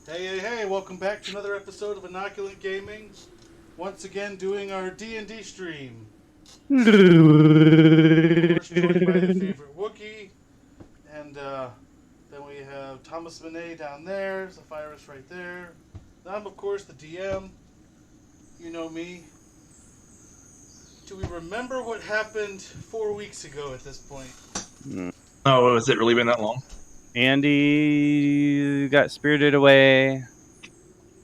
Hey, welcome back to another episode of Inoculant Gaming. Once again, doing our D&D stream. Of course, joined by the favorite Wookiee. And then we have Thomas Monet down there, Zephyrus right there. I'm, of course, the DM. You know me. Do we remember what happened 4 weeks ago at this point? Oh, has it really been that long? Andy got spirited away.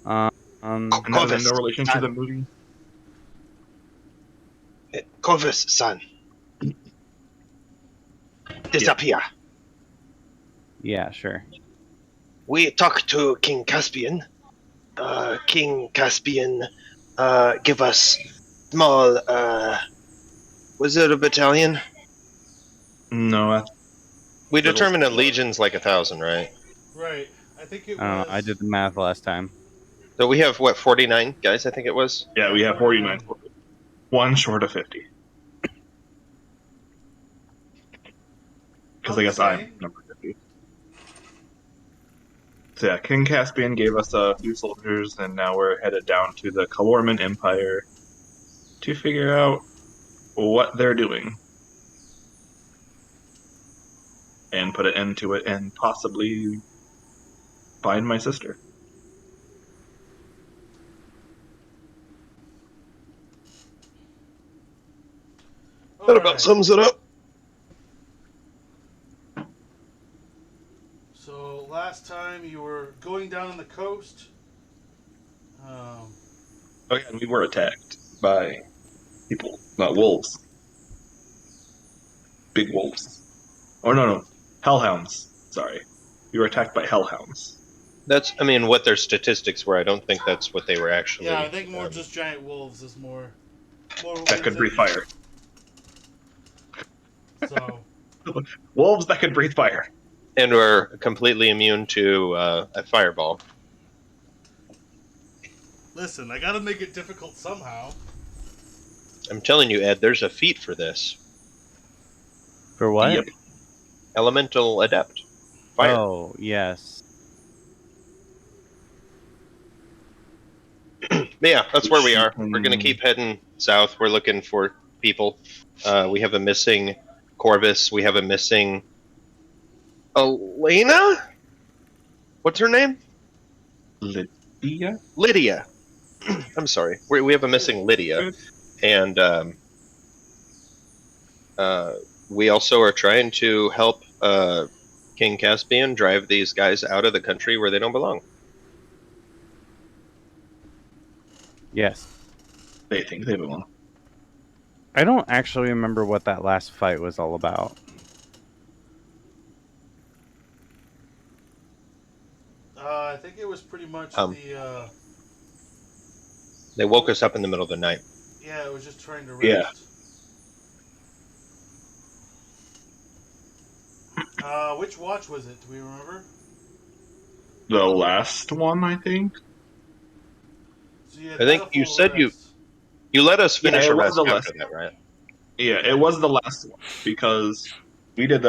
And that has no relation to the movie? Corvus, son. Disappear. Yeah, sure. We talked to King Caspian. King Caspian give us small, was it a battalion? No. We determined a legion's like 1,000, right? Right. I think it was... I did the math last time. So we have, 49 guys, I think it was? Yeah, we have 49. One short of 50. Because I guess I'm number 50. So yeah, King Caspian gave us a few soldiers, and now we're headed down to the Kalorman Empire to figure out what they're doing. And put an end to it, and possibly find my sister. That about sums it up. So last time you were going down on the coast. Oh yeah, and we were attacked by people, not wolves. Big wolves. Oh no, hellhounds. Sorry. We were attacked by hellhounds. That's, what their statistics were. I don't think that's what they were actually. Yeah, I think more just giant wolves is more that could breathe fire. So wolves that could breathe fire. And were completely immune to a fireball. Listen, I gotta make it difficult somehow. I'm telling you, Ed, there's a feat for this. For what? Yep. Elemental Adept. Fire. Oh, yes. Yeah, that's where we are. We're going to keep heading south. We're looking for people. We have a missing Corvus. We have a missing Elena? What's her name? Lydia? Lydia. I'm sorry. We have a missing Lydia. And we also are trying to help King Caspian drive these guys out of the country where they don't belong. Yes. They think they belong. I don't actually remember what that last fight was all about. I think it was pretty much They woke us up in the middle of the night. Yeah, it was just trying to rest. Yeah. Which watch was it? Do we remember? The last one, I think. So you I think you said rest. you let us finish a rest the after last that, right? Yeah, it was the last one because we did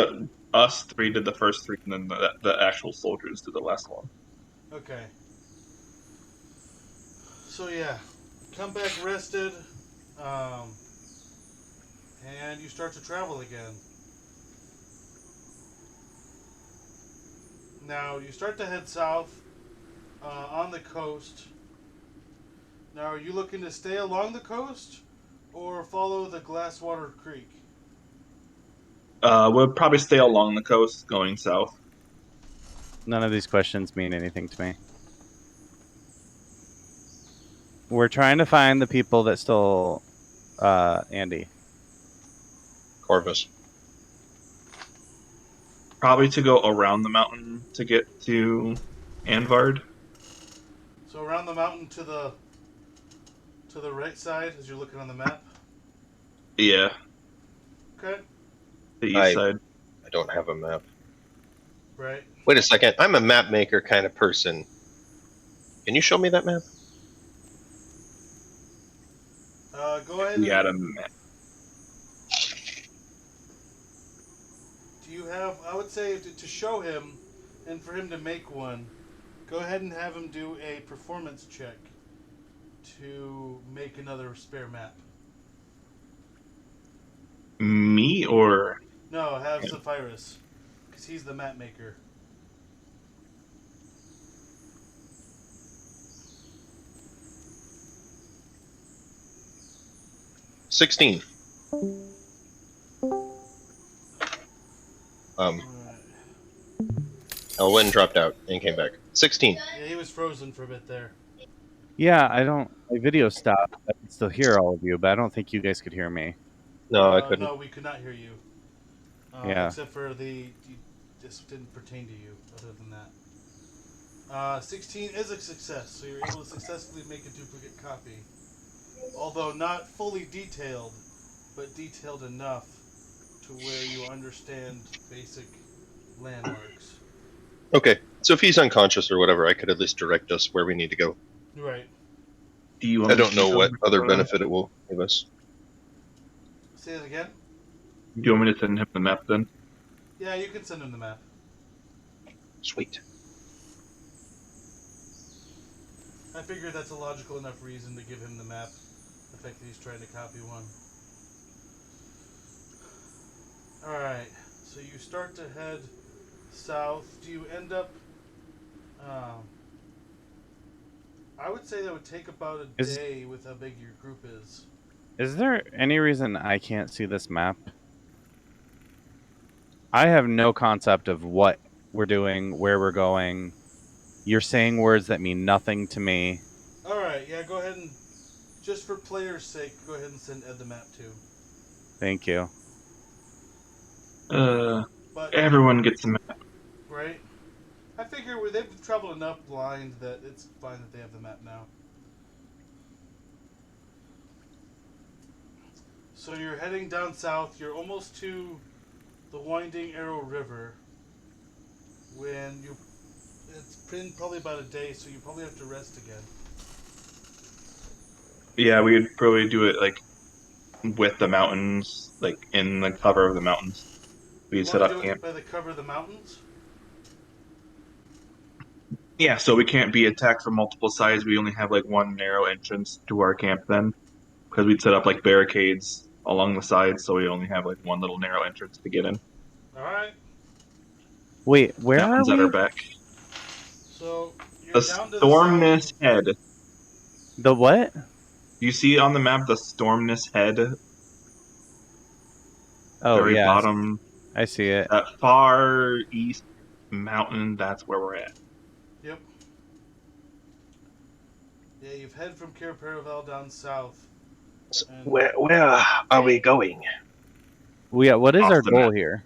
us three did the first three, and then the actual soldiers did the last one. Okay. So yeah, come back rested, and you start to travel again. Now you start to head south on the coast. Now, are you looking to stay along the coast or follow the Glasswater Creek? We'll probably stay along the coast, going south. None of these questions mean anything to me. We're trying to find the people that stole Andy. Corvus. Probably to go around the mountain to get to Anvard. So around the mountain to the right side as you're looking on the map? Yeah. Okay. The east side. I don't have a map. Right. Wait a second. I'm a map maker kind of person. Can you show me that map? Go ahead. We had a map. Do you have, I would say to show him and for him to make one, Go ahead and have him do a performance check to make another spare map. Me or No, have Zephyrus, because he's the map maker. $16. Alright. Elwyn dropped out and came back. 16. Yeah, he was frozen for a bit there. Yeah, my video stopped. I can still hear all of you, but I don't think you guys could hear me. No, I couldn't. No, we could not hear you. Yeah. Except for this didn't pertain to you, other than that. 16 is a success, so you're able to successfully make a duplicate copy. Although not fully detailed, but detailed enough to where you understand basic landmarks. Okay, so if he's unconscious or whatever, I could at least direct us where we need to go. Right. do you? Want I me don't to know go what over other the- benefit it will give us. Say that again? Do you want me to send him the map then? Yeah, you can send him the map. Sweet. I figured that's a logical enough reason to give him the map. The fact that he's trying to copy one. Alright, so you start to head south. Do you end up... I would say that would take about a day with how big your group is. Is there any reason I can't see this map? I have no concept of what we're doing, where we're going. You're saying words that mean nothing to me. Alright, yeah, go ahead and... Just for players' sake, go ahead and send Ed the map too. Thank you. But, Everyone gets the map. right? I figure they've traveled enough blind that it's fine that they have the map now. So you're heading down south. You're almost to the Winding Arrow River. It's been probably about a day, so you probably have to rest again. Yeah, we'd probably do it like with the mountains, like in the cover of the mountains. We'd set Want to up do camp. it by the cover of the mountains? Yeah, so we can't be attacked from multiple sides. We only have like one narrow entrance to our camp then, because we'd set up like barricades along the sides, so we only have like one little narrow entrance to get in. Alright. Wait, where are Mountains at our we? back. So you're The down to Stormness the south. Head. The what? You see on the map the Stormness Head, Oh, very yeah. bottom, I see it. that far east mountain. That's where we're at. Yep. Yeah, you've headed from Caraparavel down south. So And- where are we going? What is Off our the goal map. here?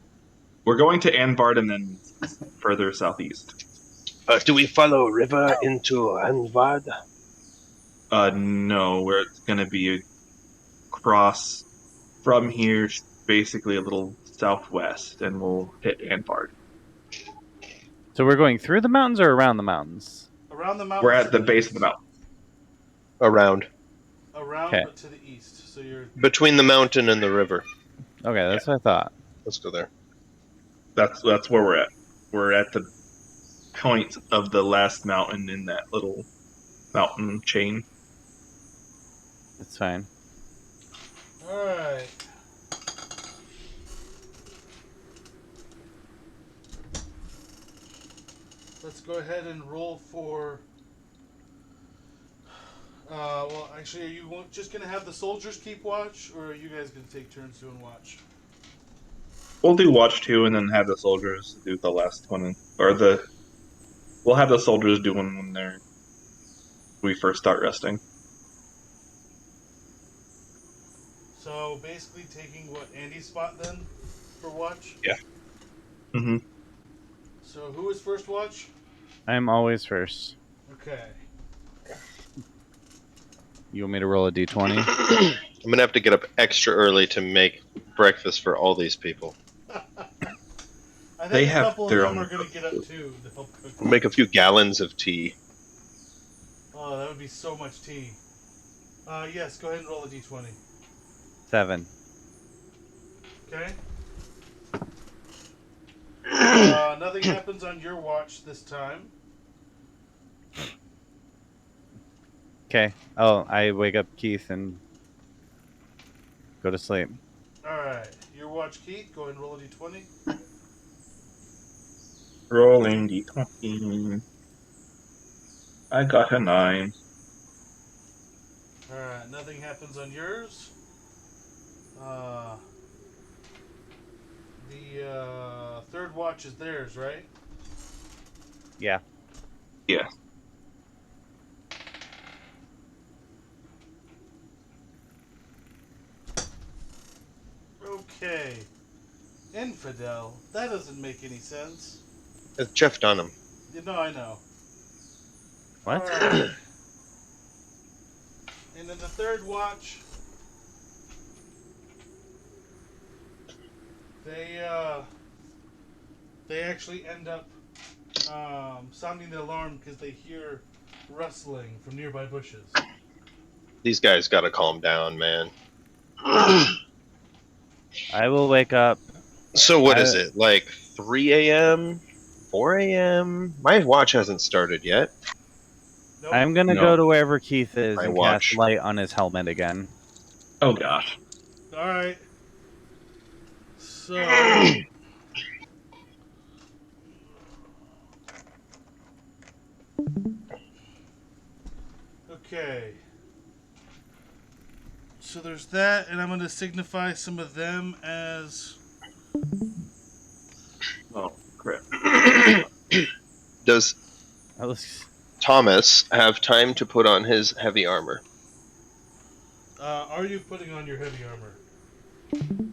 We're going to Anbard and then further southeast. Do we follow river into Anvad? No, where it's going to be a cross from here, basically a little southwest, and we'll hit Anbard. So we're going through the mountains or around the mountains? Around the mountains. We're at to the base east. of the mountain. Around. Around, Okay. but to the east. So you're... Between the mountain and the river. Okay, that's what I thought. Let's go there. That's where we're at. We're at the point of the last mountain in that little mountain chain. It's fine. Alright. Let's go ahead and roll for... well, actually, are you just going to have the soldiers keep watch, or are you guys going to take turns doing watch? We'll do watch 2 and then have the soldiers do the last one. We'll have the soldiers do one when we first start resting. So, basically taking, Andy's spot then, for watch? Yeah. Mm-hmm. So, who is first watch? I'm always first. Okay. You want me to roll a d20? I'm gonna have to get up extra early to make breakfast for all these people. I think They a have couple of their them own are going to get up too to help cook. We'll make a few gallons of tea. Oh, that would be so much tea. Yes, go ahead and roll a d20. 7. Okay. Nothing happens on your watch this time. Okay. Oh, I wake up Keith and go to sleep. Alright, your watch, Keith. Go ahead and roll a d20. Rolling d20. I got a 9. Alright, nothing happens on yours. The third watch is theirs, right? Yeah. Yeah. Okay. Infidel. That doesn't make any sense. It's Jeff Dunham. You know, I know. What? Alright. And then the third watch, they actually end up sounding the alarm because they hear rustling from nearby bushes. These guys got to calm down, man. I will wake up. So what is it? Like 3 a.m., 4 a.m. My watch hasn't started yet. Nope. I'm gonna No. go to wherever Keith is My and watch. cast light on his helmet again. Oh gosh. Alright. So. Okay. So there's that, and I'm going to signify some of them as. Oh crap. Does I was Thomas have time to put on his heavy armor? Are you putting on your heavy armor?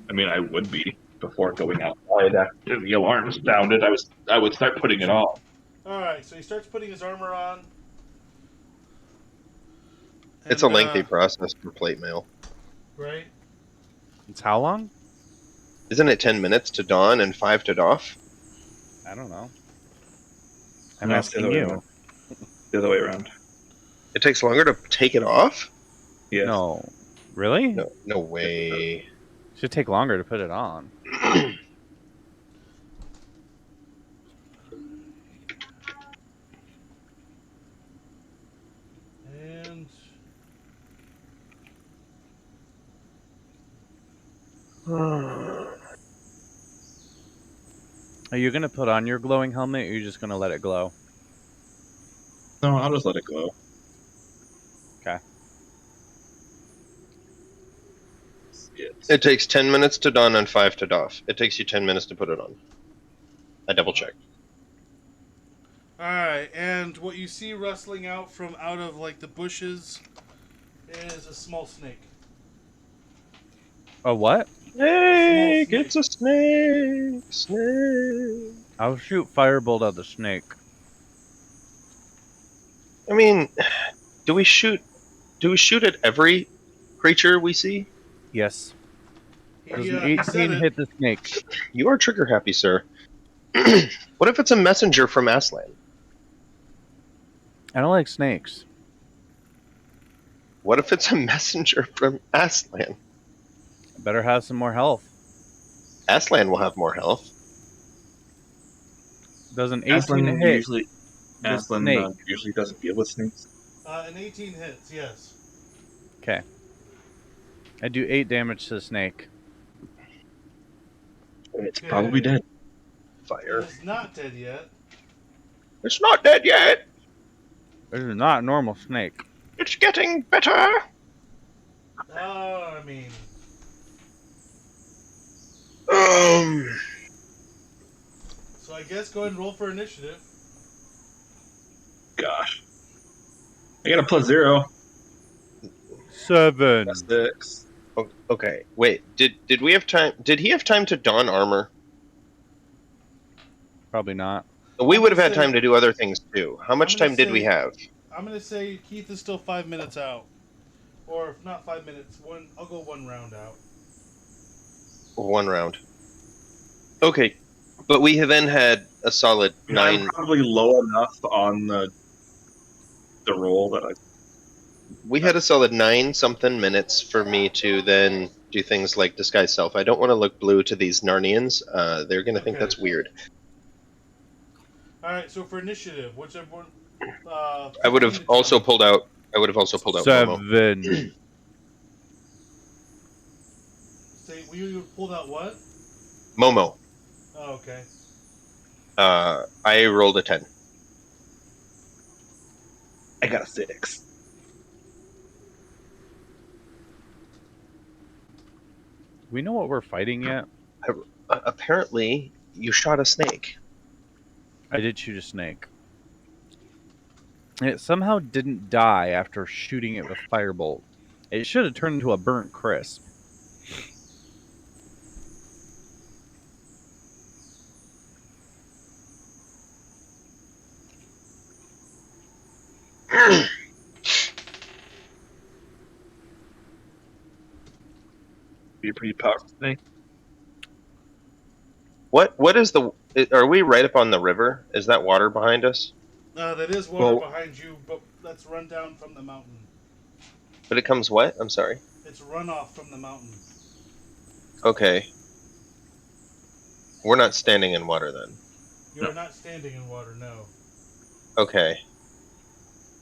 I mean, I would be before going outside after the alarm sounded. I would start putting it on. Alright, so he starts putting his armor on. It's a And, lengthy process for plate mail. Right? It's how long? Isn't it 10 minutes to don and 5 to doff? I don't know. I'm No, it's the asking other way you. around. The other way around. It takes longer to take it off? Yes. No. Really? No way. Should take longer to put it on. And. Are you gonna put on your glowing helmet, or are you just gonna let it glow? No, I'll just let it glow. Okay. Yes. It takes 10 minutes to don and 5 to doff. It takes you 10 minutes to put it on. I double checked. Alright, and what you see rustling out from out of like the bushes is a small snake. A what? Snake! snake. It's a snake! Snake! I'll shoot firebolt at the snake. I mean, do we shoot at every creature we see? Yes. Does an He said 18 it. hit the snake? You are trigger happy, sir. What if it's a messenger from Aslan? I don't like snakes. What if it's a messenger from Aslan? Better have some more health. Aslan will have more health. Does an 18 Aslan hit usually, the Aslan snake? usually doesn't deal with snakes. An 18 hits, yes. Okay. I do 8 damage to the snake. It's Okay. probably dead. Fire. It's not dead yet. It's not dead yet! This is not a normal snake. It's getting better! I mean, so I guess go ahead and roll for initiative. Gosh. I got a +0. 7. That's 6. Okay, wait. Did we have time? Did he have time to don armor? Probably not. We I'm would have gonna had say- time to do other things too. How much I'm gonna time did we say- have? I'm gonna say Keith is still 5 minutes out, or if not 5 minutes, I'll go 1 round out. 1 round. Okay, but we have then had a solid I'm 9. probably low enough on the roll that I. We had a solid 9 something minutes for me to then do things like disguise self. I don't want to look blue to these Narnians. They're gonna think Okay. that's weird. All right, so for initiative, whichever one. I would have also pulled out I would have also pulled out Momo. 7. Say, you pulled out what? Momo. Oh, okay. I rolled a 10. I got a 6. We know what we're fighting yet? Apparently, you shot a snake. I did shoot a snake. And it somehow didn't die after shooting it with firebolt. It should have turned into a burnt crisp. Be a pretty powerful snake. What is the... Are we right up on the river? Is that water behind us? That is water Well- behind you, but that's run down from the mountain. But it comes what? I'm sorry. It's runoff from the mountain. Okay. We're not standing in water then. You are not standing in water, no. Okay.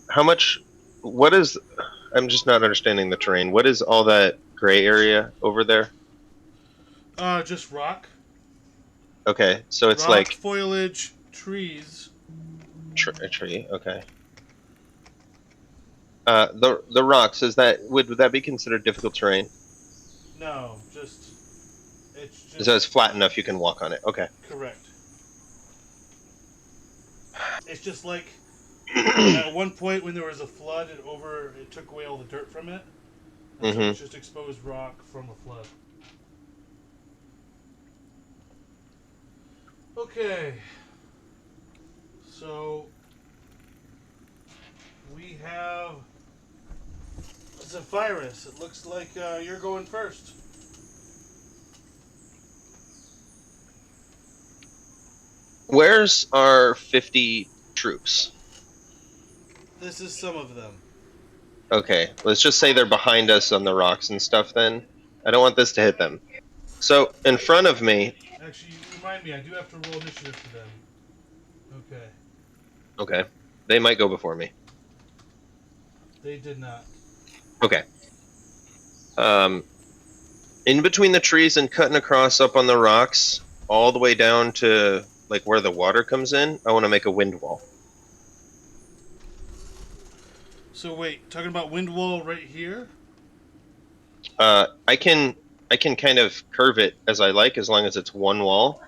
How much... What is... I'm just not understanding the terrain. What is all that gray area over there? Just rock. Okay, so it's rock, like... foliage, trees. A tree, okay. The rocks, would that be considered difficult terrain? No, it's just So it's flat enough you can walk on it. Okay. correct. It's just like at one point when there was a flood, it took away all the dirt from it. And so it's just exposed rock from a flood. Okay. So we have Zephyrus. It looks like you're going first. Where's our 50 troops? This is some of them. Okay, let's just say they're behind us on the rocks and stuff then. I don't want this to hit them. So, in front of me... Actually, remind me, I do have to roll initiative for them. Okay. Okay. They might go before me. They did not. Okay. In between the trees and cutting across up on the rocks, all the way down to like where the water comes in, I want to make a wind wall. So wait, talking about wind wall right here? I can kind of curve it as I like, as long as it's one wall.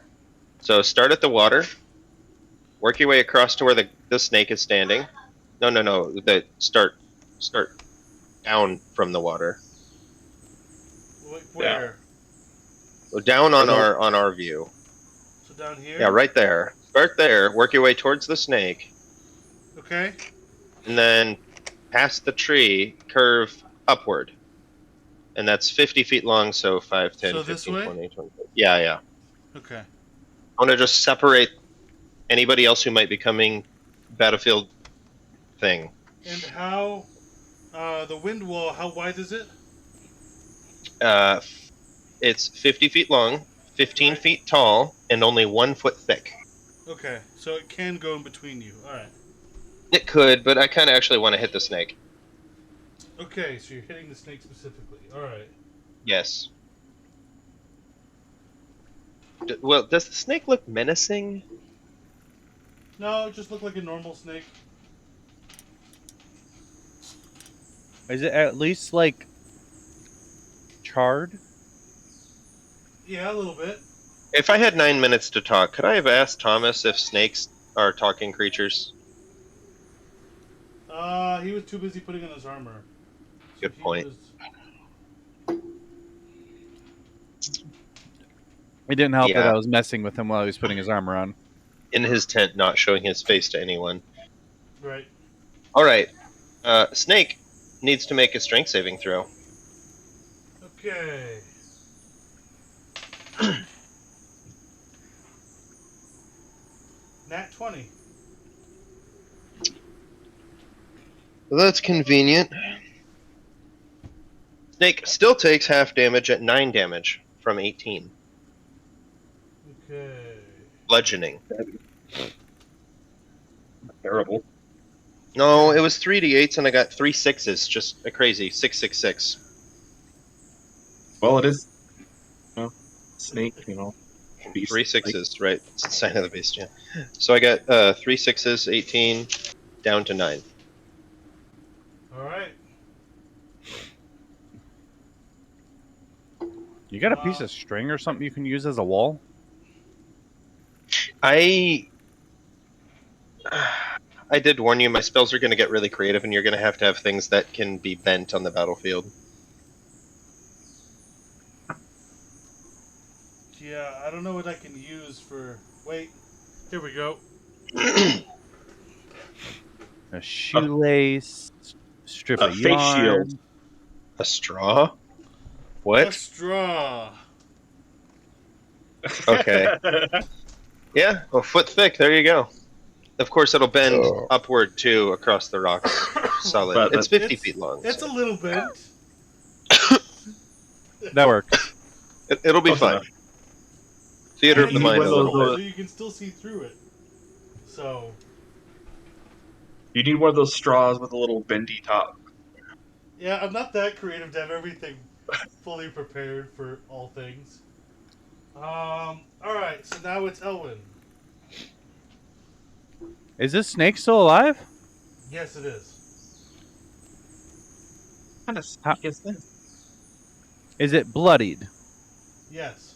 So start at the water, work your way across to where the snake is standing. No. Start down from the water. Where? Down on our view. So down here? Yeah, right there. Start there. Work your way towards the snake, Okay. and then past the tree, curve upward. And that's 50 feet long, so 5, 10, So 15, this way? 20, 20. Yeah. Okay. I want to just separate anybody else who might be coming battlefield thing. And how, the wind wall, how wide is it? It's 50 feet long, 15 feet tall, and only 1 foot thick. Okay, so it can go in between you. Alright. It could, but I kind of actually want to hit the snake. Okay, so you're hitting the snake specifically. Alright. Yes. Well, does the snake look menacing? No, it just looked like a normal snake. Is it at least, like, charred? Yeah, a little bit. If I had 9 minutes to talk, could I have asked Thomas if snakes are talking creatures? He was too busy putting on his armor. So Good he point. It didn't help that Yeah. I was messing with him while he was putting his armor on. In his tent, not showing his face to anyone. Right. Alright. Snake needs to make a strength saving throw. Okay. Nat 20. Well, that's convenient. Snake still takes half damage at 9 damage from 18. Okay. Bludgeoning. Terrible. No, it was 3d8s, and I got 3 6s. Just a crazy 666. Well, it is, snake, beast. 3 6s, right? It's the sign of the beast. Yeah. So I got 3 6s, 18, down to 9. All right. You got a piece of string or something you can use as a wall? I did warn you. My spells are going to get really creative, and you're going to have things that can be bent on the battlefield. Yeah, I don't know what I can use for. Wait, here we go. A shoelace, strip A of face shield. yarn. A straw? A What? straw. Okay. Yeah, a foot thick. There you go. Of course, it'll bend upward too across the rocks. Solid. But It's 50 It's- feet long. It's a so little bit. That works. it'll be Close fine. enough. Theater of You the need mind one a of little those, bit. So you can still see through it. So You need one of those straws with a little bendy top. yeah, I'm not that creative to have everything fully prepared for all things. All right, so now it's Elwyn. Is this snake still alive? Yes, it is. What kind of snake is this? Is it bloodied? Yes.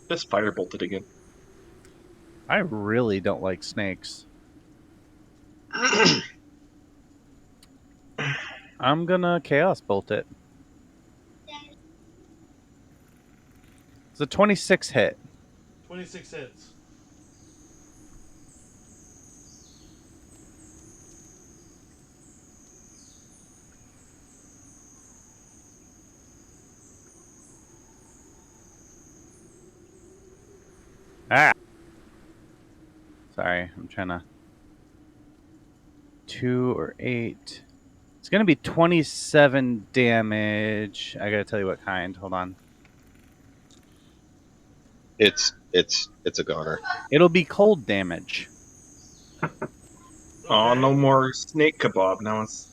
Just firebolted again. I really don't like snakes. I'm gonna chaos bolt it. It's a 26 hit. 26 hits. Ah! Sorry, I'm trying to... 2 or 8. It's gonna be 27 damage. I gotta tell you what kind. Hold on. It's a goner. It'll be cold damage. Oh, Okay. no more snake kebab. Now it's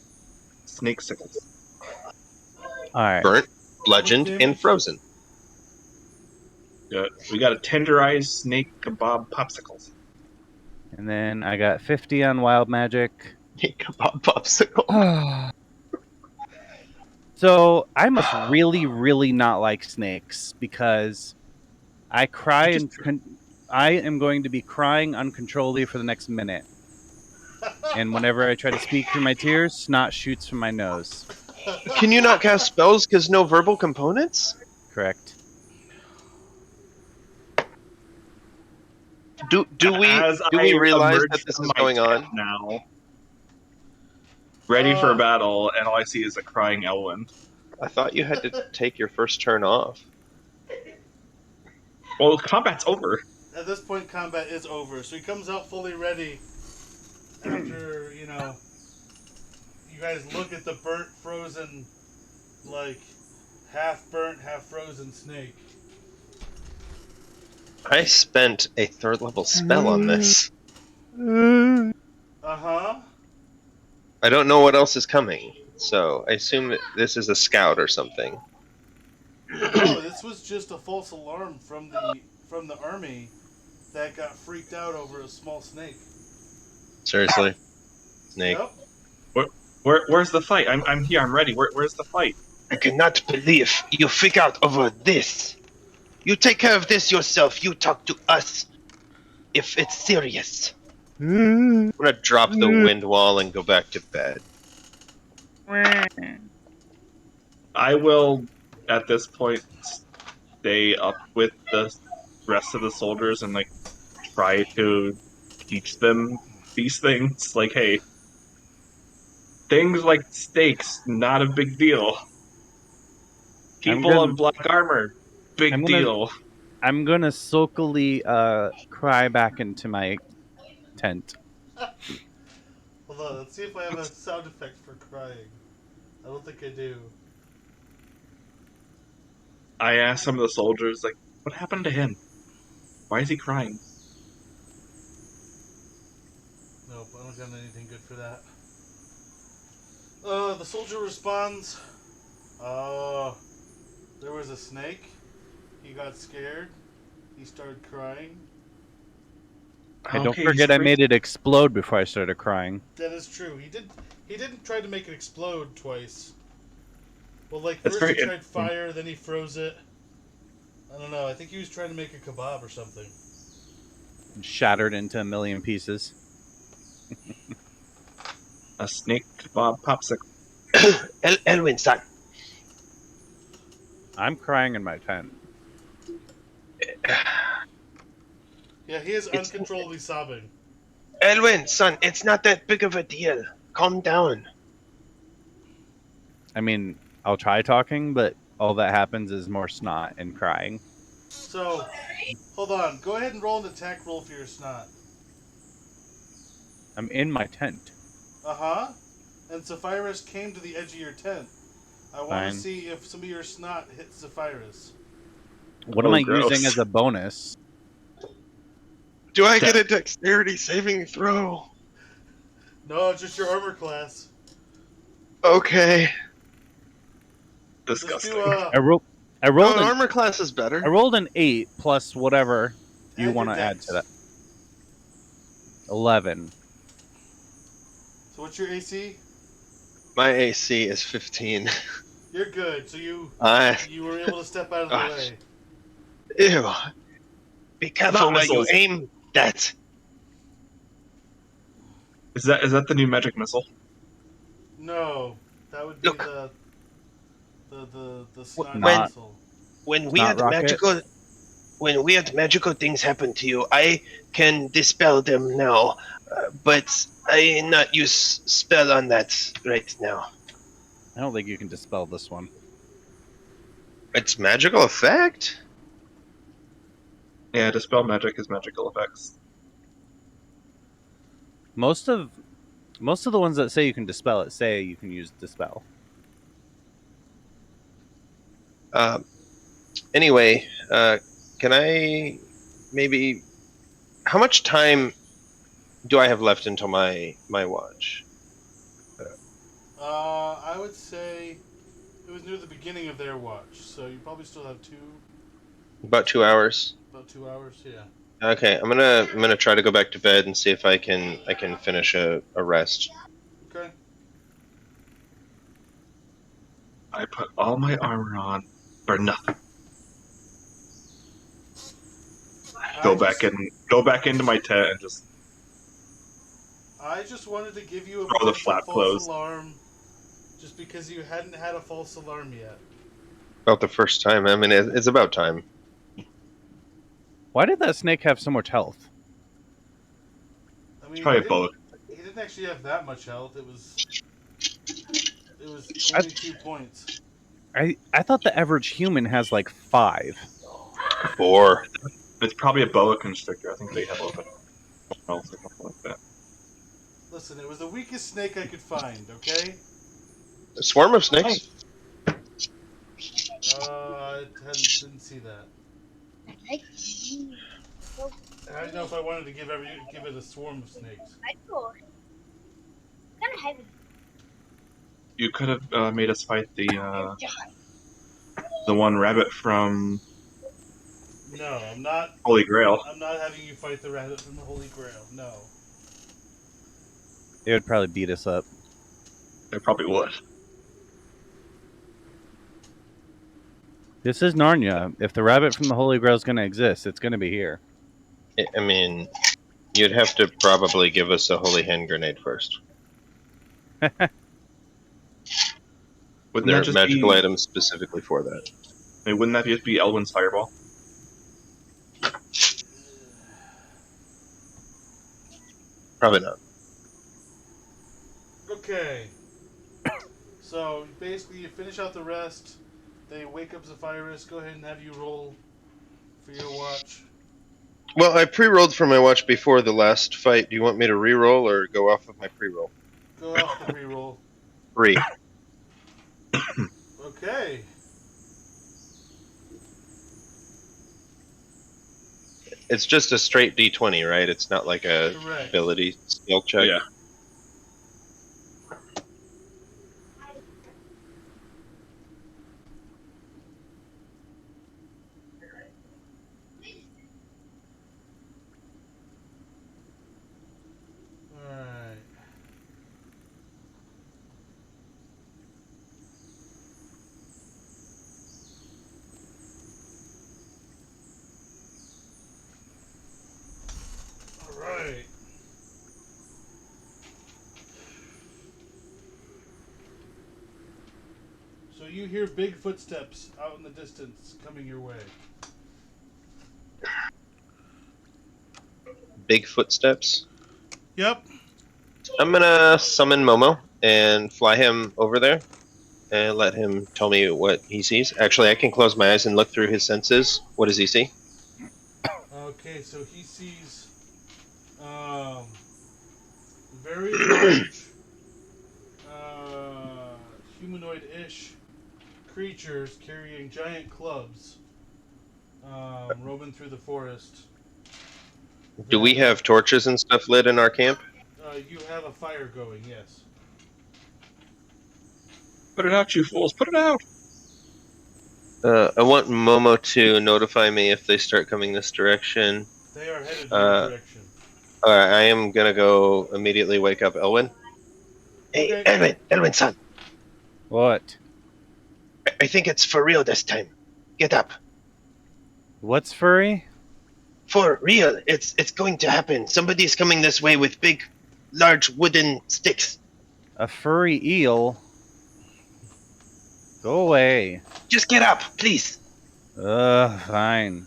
snake sickles. Alright. Burnt, bludgeoned, What and damage? frozen. Good. We got a tenderized snake kebab popsicles. And then I got 50 on wild magic. Kebab popsicle. So I must really, really not like snakes because I cry and I am going to be crying uncontrollably for the next minute. And whenever I try to speak through my tears, snot shoots from my nose. Can you not cast spells because no verbal components? Correct. Do we realize emerge that this from is my going on? tent now, ready for battle, and all I see is a crying Elwyn. I thought you had to take your first turn off. Well, combat's over. At this point, combat is over, so he comes out fully ready. After you guys look at the burnt, frozen, like half burnt, half frozen snake. I spent a 3rd level spell on this. Uh huh. I don't know what else is coming, so I assume that this is a scout or something. No, this was just a false alarm from the army that got freaked out over a small snake. Seriously, snake. Yep. Where's the fight? I'm here. I'm ready. Where's the fight? I cannot believe you freak out over this. You take care of this yourself. You talk to us if it's serious. I'm gonna drop the wind wall and go back to bed. I will, at this point, stay up with the rest of the soldiers and try to teach them these things. Like, hey, things like stakes, not a big deal. People in black armor, big deal. I'm gonna sulkily cry back into my tent. Hold on, let's see if I have a sound effect for crying. I don't think I do. I asked some of the soldiers, what happened to him? Why is he crying? Nope, I don't got anything good for that. The soldier responds, there was a snake. He got scared. He started crying. Hey, don't Okay, forget I made it explode before I started crying. That is true. He didn't try to make it explode twice. Well, like, That's first he very tried interesting. fire, then he froze it. I don't know. I think he was trying to make a kebab or something. Shattered into a million pieces. A snake popsicle. Elwin, son. I'm crying in my tent. Yeah, he is It's- uncontrollably sobbing. Elwin, son, it's not that big of a deal. Calm down. I mean, I'll try talking, but all that happens is more snot and crying. So, hold on. Go ahead and roll an attack roll for your snot. I'm in my tent. Uh-huh. And Zephyrus came to the edge of your tent. I want Fine. to see if some of your snot hits Zephyrus. What am I gross. using as a bonus? Do I get a dexterity saving throw? No, it's just your armor class. Okay. Just Disgusting. do I rolled an armor class is better. I rolled an 8 plus whatever you add want your to add dex. to that. 11. So what's your AC? My AC is 15. You're good. So you I were able to step out of the Ah. way. Ew. Be careful Not where you missiles. aim that. Is that the new magic missile? No, that would be Look. the snot Not- missile. When Not weird rocket? magical things happen to you, I can dispel them now. But I not use spell on that right now. I don't think you can dispel this one. It's magical effect? Yeah, dispel magic is magical effects. Most of the ones that say you can dispel it say you can use dispel. Anyway, can I maybe... How much time do I have left until my watch? I would say it was near the beginning of their watch, so you probably still have About 2 hours. about 2 hours. Yeah. Okay, I'm gonna try to go back to bed and see if I can finish a rest. Okay. I put all my armor on for nothing. Go back into my tent and just I just wanted to give you a Throw the potential flap false closed. alarm, just because you hadn't had a false alarm yet. About the first time. I mean, it's about time. Why did that snake have so much health? I mean, probably he both. didn't actually have that much health. It was only 2 points. I thought the average human has like 5. 4. It's probably a boa constrictor. I think they have open health or something like that. Listen, it was the weakest snake I could find. Okay. A swarm of snakes? I didn't see that. I didn't know if I wanted to give it a swarm of snakes. You could have made us fight the one rabbit from No, I'm not. Holy Grail. I'm not having you fight the rabbit from the Holy Grail. No. It would probably beat us up. They probably would. This is Narnia. If the rabbit from the Holy Grail is going to exist, it's going to be here. I mean, you'd have to probably give us a holy hand grenade first. Wouldn't There that are just magical be? items specifically for that. I mean, wouldn't that just be Elwyn's fireball? Probably not. Okay. So basically, you finish out the rest. They wake up Zephyrus. Go ahead and have you roll for your watch. Well, I pre-rolled for my watch before the last fight. Do you want me to re-roll or go off of my pre-roll? Go off the pre-roll. 3. Okay. It's just a straight D20, right? It's not like a Correct. ability skill check. Yeah. Alright. Alright. So you hear big footsteps out in the distance coming your way. Big footsteps. Yep. I'm gonna summon Momo and fly him over there and let him tell me what he sees. Actually, I can close my eyes and look through his senses. What does he see? Okay, so he sees very large humanoid-ish creatures carrying giant clubs roaming through the forest. Do we have torches and stuff lit in our camp? You have a fire going, yes. Put it out, you fools! Put it out! I want Momo to notify me if they start coming this direction. They are headed in your direction. I am gonna go immediately wake up Elwyn. Hey, Okay. Elwyn, son. What? I think it's for real this time. Get up. What's furry? For real, it's going to happen. Somebody's coming this way with big, large wooden sticks. A furry eel? Go away. Just get up, please. Fine.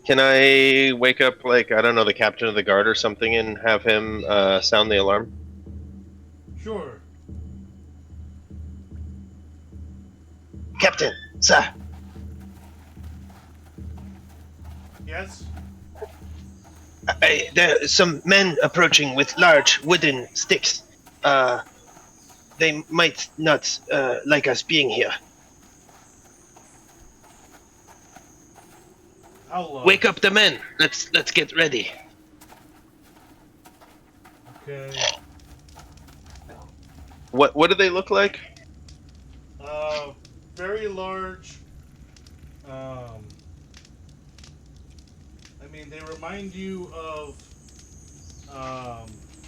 Can I wake up, like, I don't know, the captain of the guard or something and have him sound the alarm? Sure. Captain, sir. Yes? There are some men approaching with large wooden sticks. They might not like us being here. How long? Wake up the men. Let's get ready. Okay. What do they look like? Very large. I mean, they remind you of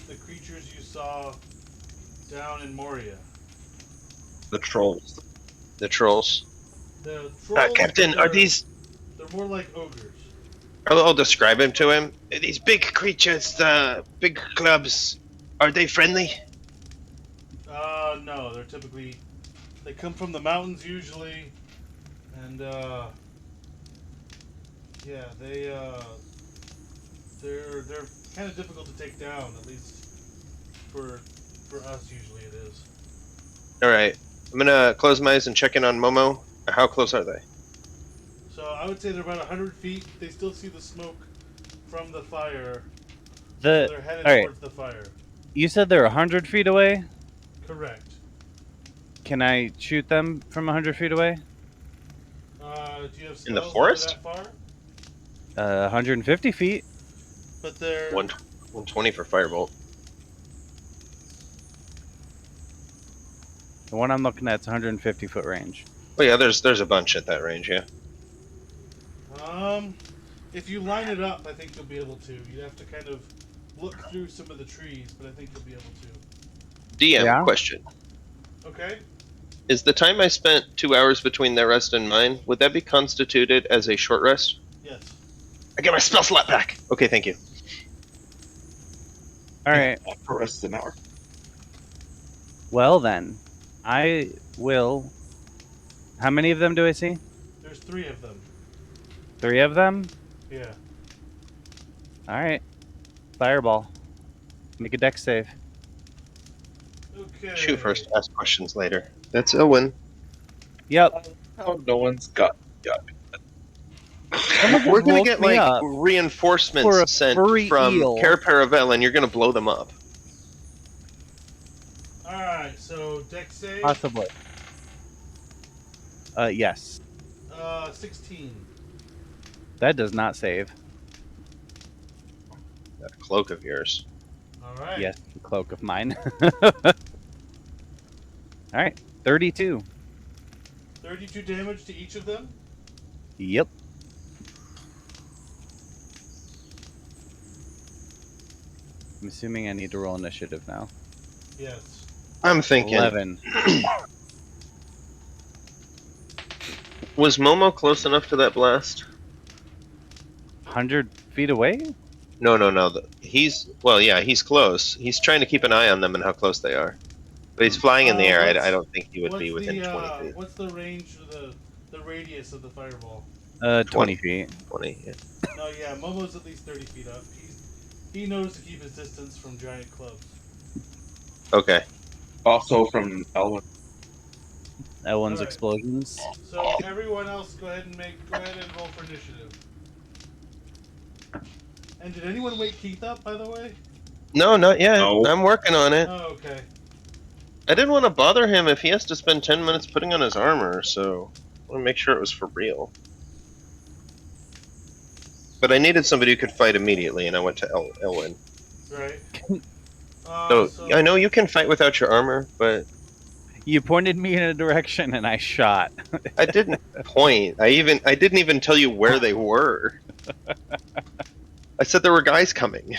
the creatures you saw down in Moria. The trolls. The trolls. The trolls, Captain, are these? They're more like ogres. I'll describe him to him. These big creatures, big clubs. Are they friendly? No, they're typically, they come from the mountains usually, and yeah, they're kind of difficult to take down, at least for us usually it is. All right, I'm gonna close my eyes and check in on Momo. How close are they? So I would say they're about 100 feet. They still see the smoke from the fire. So they're headed towards the fire. You said they're 100 feet away? Correct. Can I shoot them from 100 feet away? Do you have In the spells forest? that far? 150 feet. But they're 120 for firebolt. The one I'm looking at is 150 foot range. Oh yeah, there's a bunch at that range, yeah. if you line it up, I think you'll be able to. You'd have to kind of look through some of the trees, but I think you'll be able to. DM Yeah? question. Okay. Is the time I spent 2 hours between their rest and mine, would that be constituted as a short rest? Yes. I get my spell slot back. Okay, thank you. All right. For us, an hour. Well then, I will. How many of them do I see? There's 3 of them. 3 of them? Yeah. All right. Fireball. Make a dex save. Okay. Shoot first, ask questions later. That's a win. Yep. Oh, no one's got. We're gonna woke get me like up for a reinforcements sent furry from eel. Caraparavelle, and you're gonna blow them up. Alright, so deck save. Possibly. Yes. 16. That does not save. That cloak of yours. All right. Yes, the cloak of mine. All right, 32. 32 damage to each of them. Yep. I'm assuming I need to roll initiative now. Yes. I'm thinking. 11. Was Momo close enough to that blast? 100 feet away? No. He's close. He's trying to keep an eye on them and how close they are. But he's flying in the air. I don't think he would be within 20 feet. What's the range of the radius of the fireball? 20 feet. 20, yeah. No, yeah, Momo's at least 30 feet up. He knows to keep his distance from giant clubs. Okay. Also from Elwyn. Elwyn's Alright. explosions. So everyone else, go ahead and roll for initiative. And did anyone wake Keith up, by the way? No, not yet. No. I'm working on it. Oh, okay. I didn't want to bother him if he has to spend 10 minutes putting on his armor, so I want to make sure it was for real. But I needed somebody who could fight immediately, and I went to Elwyn. Right. So I know you can fight without your armor, but You pointed me in a direction and I shot. I didn't point. I didn't even tell you where they were. I said there were guys coming.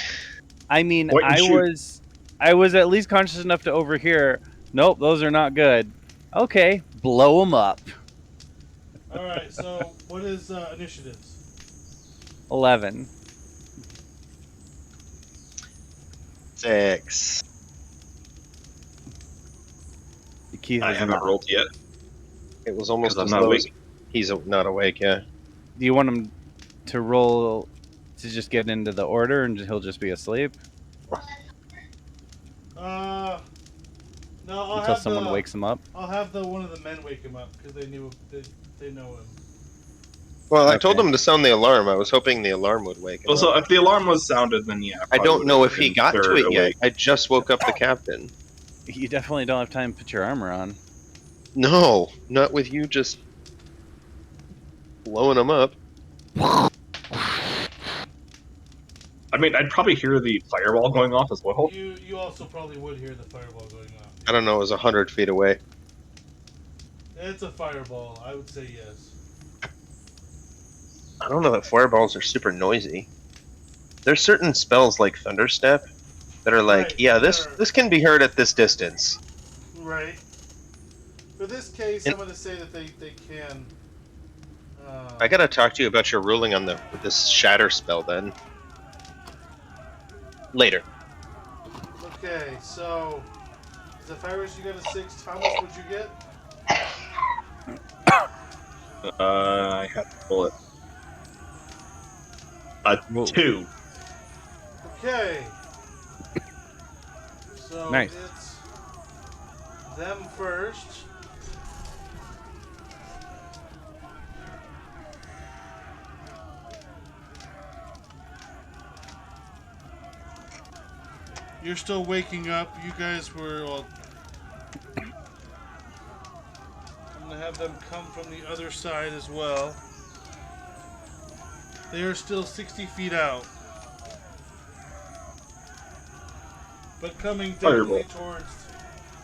I mean, Point and shoot. I was at least conscious enough to overhear. Nope, those are not good. Okay, blow them up. All right. So what is initiatives? 11. 6. Keith I is haven't not. rolled yet. It was almost 'Cause I'm as not low awake. as he's not awake. Yeah. Do you want him to roll to just get into the order and he'll just be asleep No, I'll until have someone wakes him up? I'll have one of the men wake him up because they know him. Well, I Okay. told him to sound the alarm. I was hoping the alarm would wake him Well, so up. if the alarm was sounded, then yeah. I probably don't know would've if he been got to third it yet. awake. I just woke up the captain. You definitely don't have time to put your armor on. No, not with you just blowing him up. I mean, I'd probably hear the fireball going off as well. You also probably would hear the fireball going off. I don't know, it was 100 feet away. It's a fireball. I would say yes. I don't know that fireballs are super noisy. There's certain spells like Thunderstep that are like, Right, yeah, sure. this can be heard at this distance. Right. For this case, And- I'm going to say that they can. I gotta talk to you about your ruling on this shatter spell then. Later. Okay, so Zephyrus, you got a 6. Thomas, what'd you get? I had to pull it. A 2. Okay. So Nice. it's them first. You're still waking up. You guys were. Well, I'm gonna have them come from the other side as well. They are still 60 feet out, but coming definitely towards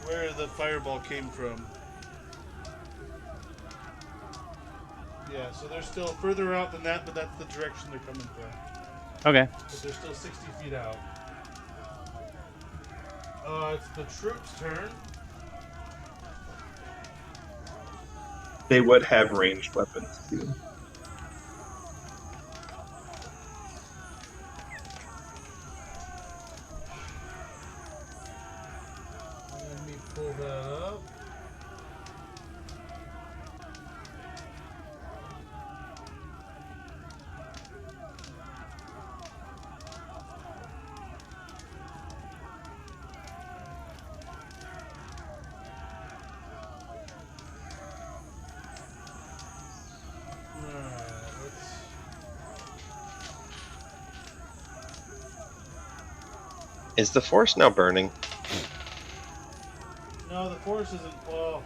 where the fireball came from. Yeah, so they're still further out than that, but that's the direction they're coming from. Okay. But they're still 60 feet out. It's the troops' turn. They would have ranged weapons too. Let me pull that up. Is the forest now burning? No, the forest isn't. Well,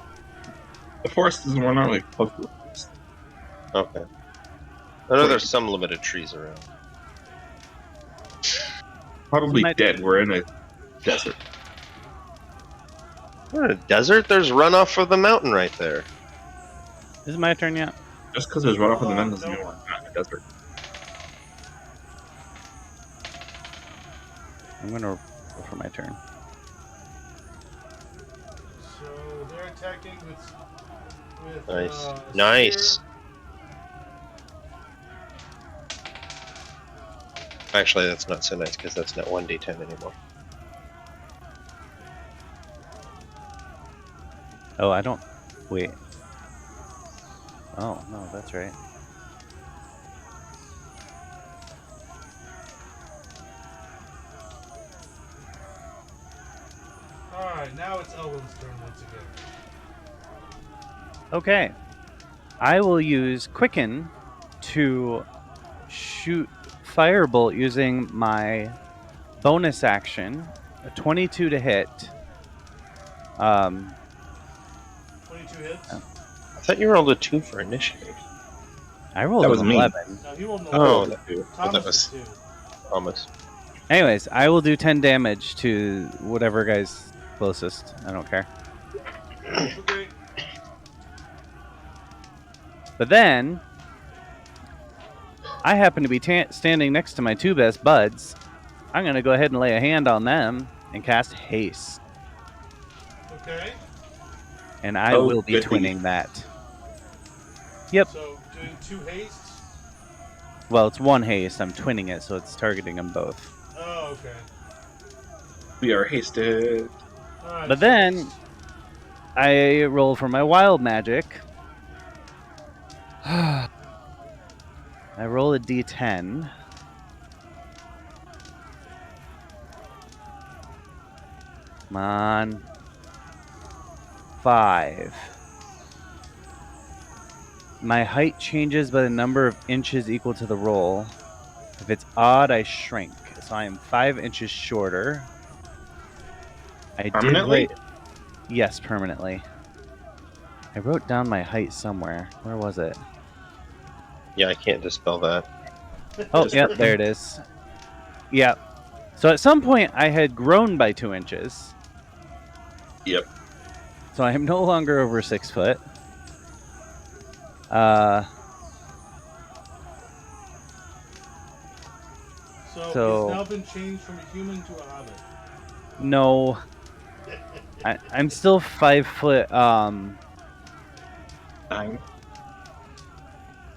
The forest is more normally close to the forest. Okay. I know there's some limited trees around. Probably Might- dead. We're in a desert. We're in a desert? There's runoff of the mountain right there. Is it my turn yet? Just because there's runoff in the mountains No. doesn't mean we're not in a desert. I'm gonna go for my turn. So they're attacking with Nice. spear. Nice. Actually, that's not so nice because that's not 1d10 anymore. Oh, I don't. Wait. Oh, no, that's right. Alright, now it's Elwin's turn once again. Okay. I will use Quicken to shoot Firebolt using my bonus action. A 22 to hit. 22 hits. Oh. I thought you rolled a 2 for initiative. I rolled That was an me. 11. No, he rolled no. Oh, Thomas that was did too. almost. Anyways, I will do 10 damage to whatever guy's closest. I don't care. Okay. But then, I happen to be standing next to my two best buds. I'm going to go ahead and lay a hand on them and cast Haste. Okay. And I Oh, will be goody. twinning that. Yep. So doing 2 hastes. Well, it's one haste. I'm twinning it, so it's targeting them both. Oh, okay. We are hasted. Alright, But so then, it's- I roll for my wild magic. I roll a d10. Come on. 5. My height changes by the number of inches equal to the roll. If it's odd, I shrink. So I am 5 inches shorter. I did Permanently? wait. Yes, permanently. I wrote down my height somewhere. Where was it? Yeah, I can't dispel that. Oh, yep, there it is. Yep. So at some point, I had grown by 2 inches. Yep. So I am no longer over 6 foot. So- he's now been changed from a human to a hobbit. No. I'm still 5 foot. 9.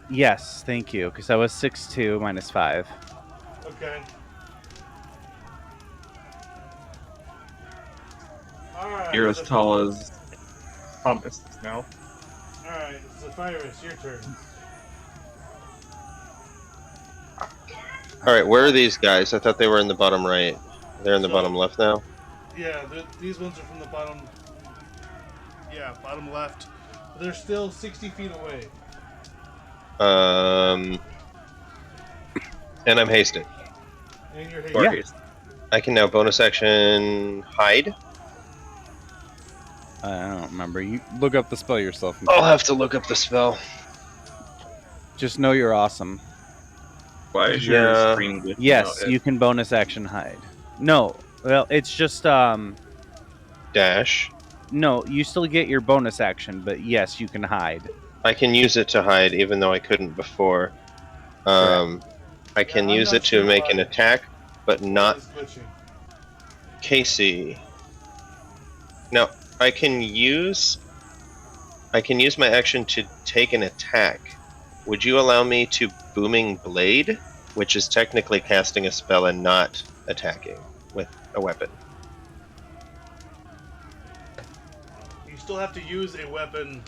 Yes, thank you. Because I was 6'2" minus 5. Okay. Alright. You're as tall as Thomas is now. Alright, Zephyrus, your turn. Alright, where are these guys? I thought they were in the bottom right. They're in the So- bottom left now? Yeah, these ones are from the bottom. Yeah, bottom left. But they're still 60 feet away. And I'm hasted. And you're Or Yeah. haste. I can now bonus action hide. I don't remember. You look up the spell yourself. I'll have to look up the spell. Just know you're awesome. Why is Yeah. your screen glitching Yes, out? you can bonus action hide. No, well, it's just Dash. no, you still get your bonus action, but yes, you can hide. I can use it to hide even though I couldn't before. I can I'm use not it to sure make why. an attack, but not It's glitching. Casey. Now, I can use my action to take an attack. Would you allow me to Booming Blade, which is technically casting a spell and not attacking with a weapon? You still have to use a weapon.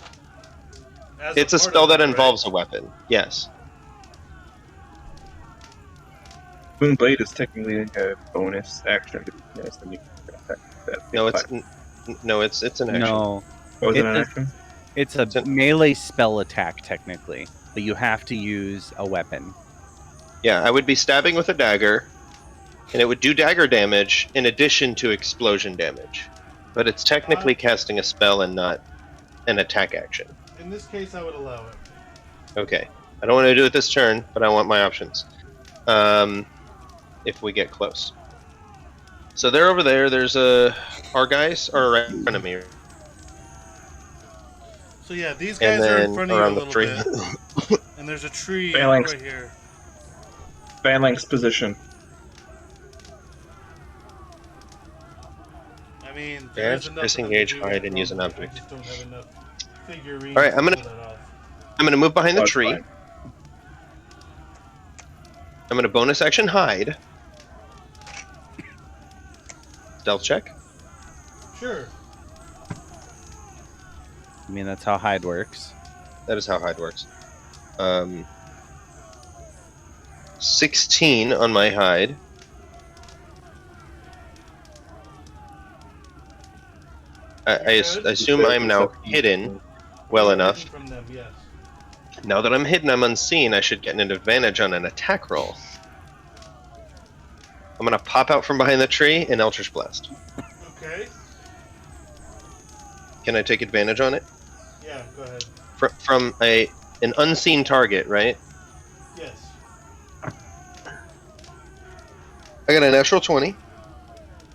As It's a part spell of that it, right? involves a weapon. Yes. Boom Blade is technically a bonus action. Yes, then you can attack that. No, it's an action. No, Oh, is it it an is- action? it's It's a a- melee spell attack technically, but you have to use a weapon. Yeah, I would be stabbing with a dagger, and it would do dagger damage in addition to explosion damage. But it's technically casting a spell and not an attack action. In this case, I would allow it. Okay. I don't want to do it this turn, but I want my options. If we get close. So they're over there. There's our guys are right in front of me. So yeah, these And guys are in then front of you a around the little tree. bit. And there's a tree Phalanx. right here. Phalanx position. I mean, there is Dash, enough disengage, of them to do hide, it and use an normally. I object. just don't have enough figurines Alright, to I'm gonna- pull that off. I'm going to move behind the That's tree. fine. I'm going to bonus action hide. Stealth check. Sure. I mean, that's how hide works. That is how hide works. 16 on my hide. I assume I'm now hidden well You're enough. hidden from them, yes. Now that I'm hidden, I'm unseen. I should get an advantage on an attack roll. I'm gonna pop out from behind the tree and Eldritch Blast. Okay. Can I take advantage on it? Yeah, go ahead. From an unseen target, right? Yes. I got a natural 20.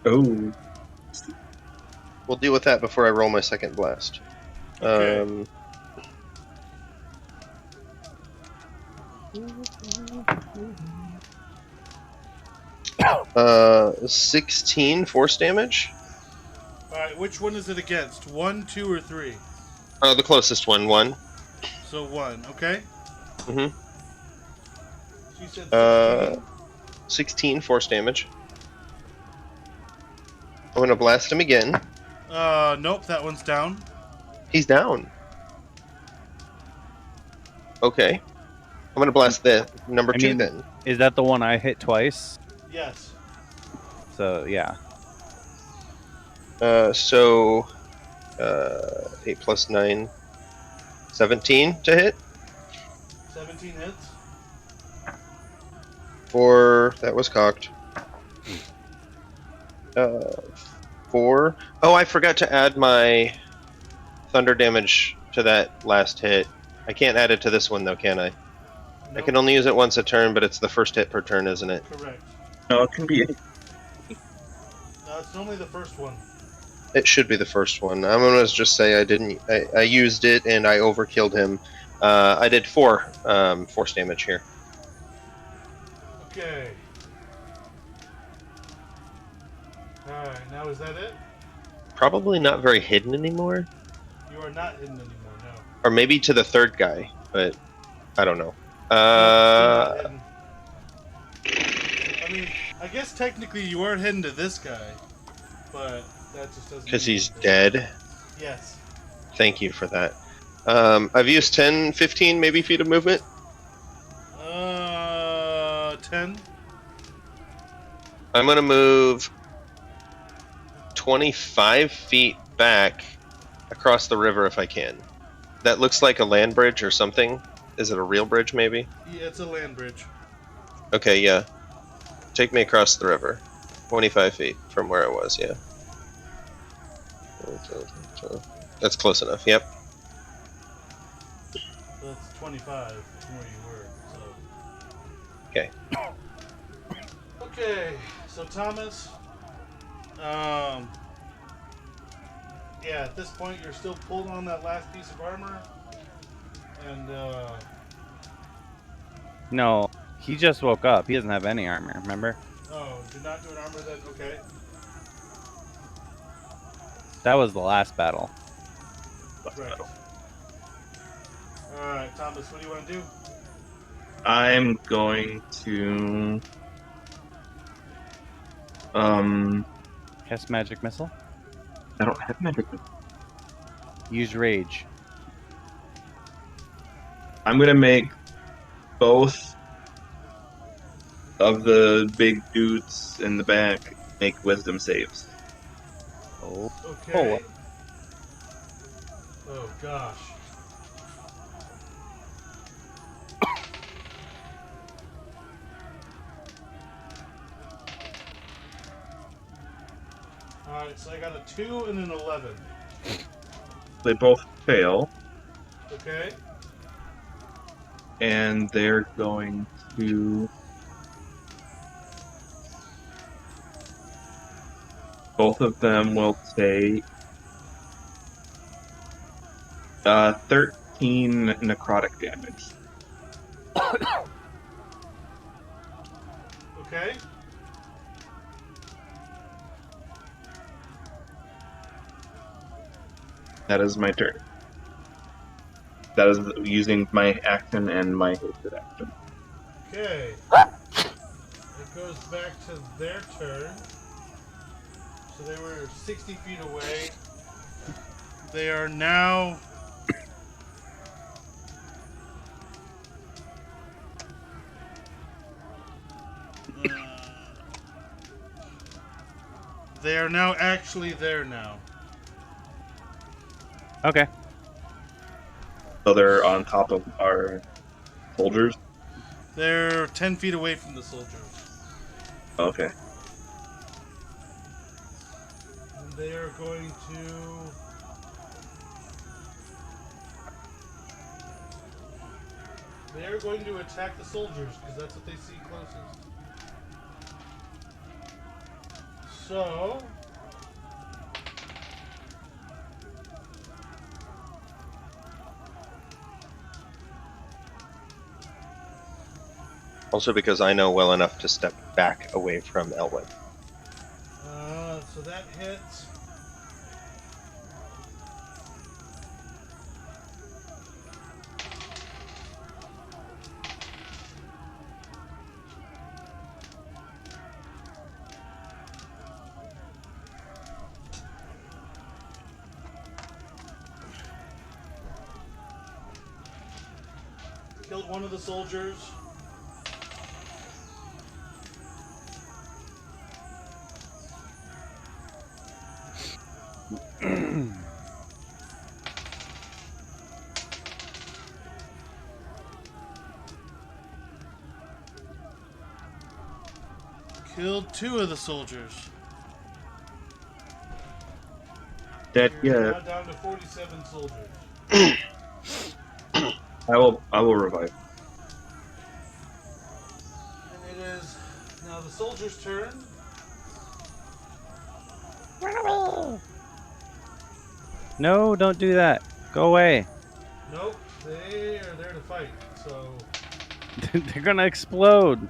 Oh. We'll deal with that before I roll my second blast. Okay. 16 force damage. Alright, which one is it against? 1, 2, or 3? The closest one, 1. So 1, okay? Mhm. So you said 16? 16 force damage. I'm gonna blast him again. Nope, that one's down. He's down. Okay. I'm gonna blast the number I 2 mean- then. Is that the one I hit twice? Yes. So yeah. 8 plus 9. 17 to hit. 17 hits. That was cocked. 4. Oh, I forgot to add my thunder damage to that last hit. I can't add it to this one though, can I? I Nope. can only use it once a turn, but it's the first hit per turn, isn't it? Correct. No, it can be. It's normally the first one. It should be the first one. I'm gonna just say I didn't. I used it and I overkilled him. I did 4 force damage here. Okay. Alright, now is that it? Probably not very hidden anymore, You are not hidden anymore, no. or maybe to the third guy, but I don't know. Still not hidden. I mean, I guess technically you are hidden to this guy, but that just doesn't. Because mean he's anything. dead. Yes. Thank you for that. I've used 10, 15 maybe feet of movement. 10. I'm gonna move 25 feet back across the river if I can. That looks like a land bridge or something. Is it a real bridge maybe? Yeah, it's a land bridge. Okay, yeah. Take me across the river. 25 feet from where I was, yeah. That's close enough, yep. So that's 25 from where you were. So. Okay. Okay, so Thomas. Yeah, at this point you're still pulled on that last piece of armor, and No, he just woke up. He doesn't have any armor. Remember? oh, did not do an armor then. Okay. That was the last battle. Right. Alright, Thomas, what do you want to do? I'm going to Cast magic missile. I don't have magic. Use rage. I'm gonna make both of the big dudes in the back make wisdom saves. Oh. Okay. Oh gosh. Alright, so I got a 2 and an 11. They both fail, Okay. and they're going to. Both of them will take 13 necrotic damage. Okay. That is my turn. That is using my action and my hasted action. Okay. It goes back to their turn. So they were 60 feet away. They are now. They are now actually there now. Okay. So they're on top of our soldiers. They're 10 feet away from the soldiers. Okay. And they are going to. They are going to attack the soldiers because that's what they see closest. So. Also because I know well enough to step back away from Elwyn. So that hits. Killed one of the soldiers. Killed two of the soldiers. Dead You're yet. now down to 47 soldiers. I will revive. And it is now the soldier's turn. No, don't do that. Go away. Nope, they are there to fight. So They're gonna explode.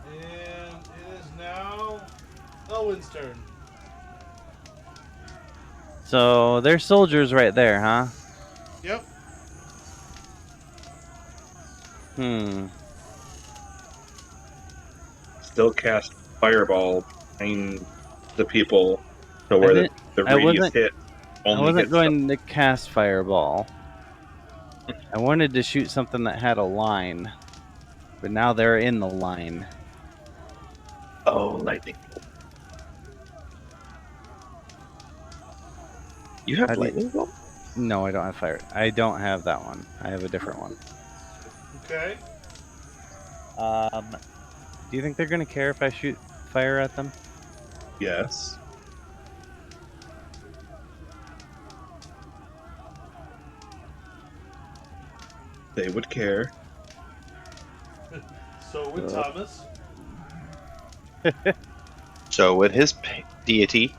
and it is now Elwyn's turn. So there's soldiers right there, huh? Yep. Still cast fireball behind the people, so where didn't- the I radius wasn't- hit I only wasn't hits going to cast fireball. I wanted to shoot something that had a line, but now they're in the line. Oh, lightning! You have How do you- lightning bolt? No, I don't have fire. I don't have that one. I have a different one. Okay. Do you think they're gonna care if I shoot fire at them? Yes. They would care. So with Thomas. So with his deity,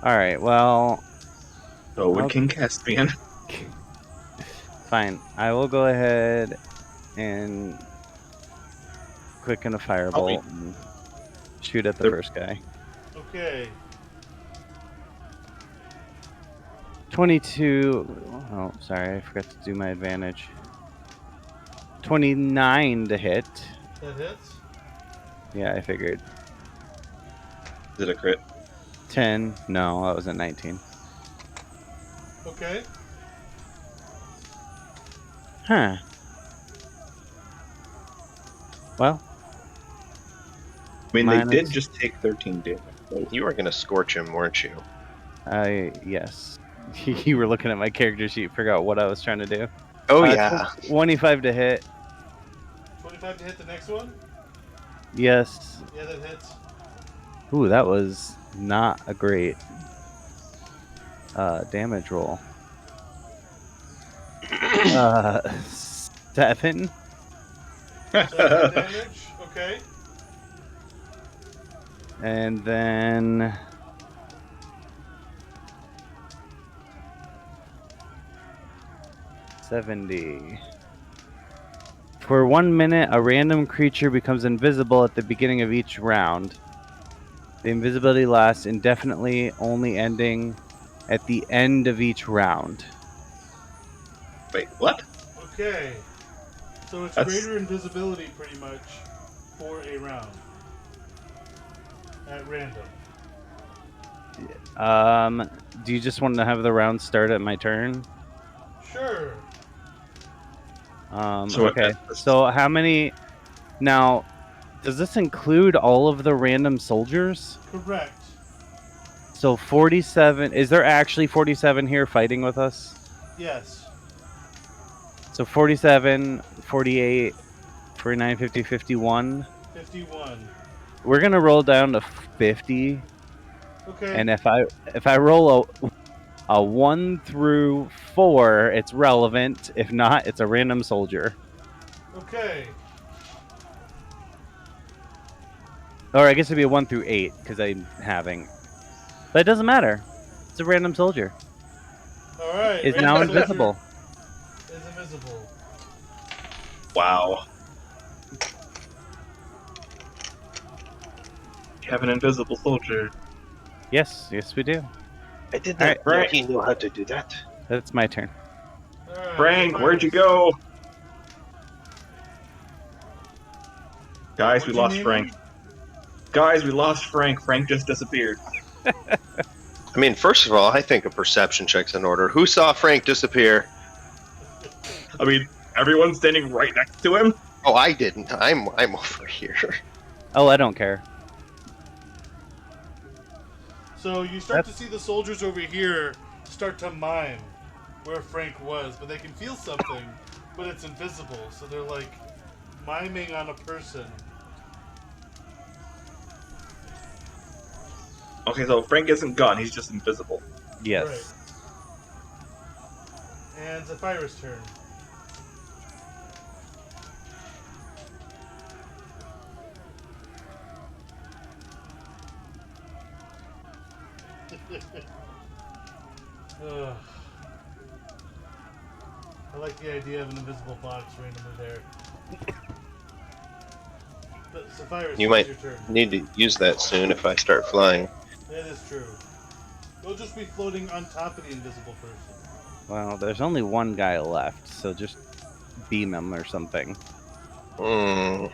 All right. Well, So would Okay. King Caspian. fine. I will go ahead and quicken a firebolt and shoot at the Yep. first guy. Okay. 22. Oh, sorry. I forgot to do my advantage. 29 to hit. That hits. Yeah, I figured. Is it a crit? 10. No, that was a 19. Okay. Huh. Well, I mean, they Minus- did just take 13 damage. So you were going to scorch him, weren't you? yes. You were looking at my character sheet, figure out what I was trying to do. Oh, yeah. 25 to hit. 25 to hit the next one. Yes. Yeah, that hits. Ooh, that was not a great damage roll. 7. 7 damage. Okay. And then 70. For 1 minute, a random creature becomes invisible at the beginning of each round. The invisibility lasts indefinitely, only ending at the end of each round. Wait, what? Okay. So it's That's- greater invisibility pretty much for a round. At random. Do you just want to have the round start at my turn? Sure. So Okay. So how many... Now, does this include all of the random soldiers? Correct. So 47... Is there actually 47 here fighting with us? Yes. So 47, 48, 49, 50, 51. 51. We're going to roll down to 50. Okay. And if I roll a 1 through 4, it's relevant. If not, it's a random soldier. Okay. Or I guess it'd be a 1 through 8 because I'm having. But it doesn't matter. It's a random soldier. All right. Is random now soldier invisible. Is invisible. Wow. You have an invisible soldier. Yes, we do. I did All not right. know he knew how to do that. That's my turn. All right. Frank, where'd you Virus. go? Guys, What'd we you lost name Frank. him? Guys, we lost Frank. Frank just disappeared. I mean, first of all, I think a perception check's in order. Who saw Frank disappear? I mean, everyone's standing right next to him. Oh, I didn't. I'm over here. Oh, I don't care. So you start to see the soldiers over here start to mime where Frank was, but they can feel something, but it's invisible. So they're like miming on a person. Okay, so Frank isn't gone. He's just invisible. Yes. Right. And Zephyrus' turn. Ugh. I like the idea of an invisible box randomly there. But Zephyrus, You it's might your turn. need to use that soon if I start flying. That is true. You'll just be floating on top of the invisible person. Well, there's only one guy left, so just beam him or something. Hmm.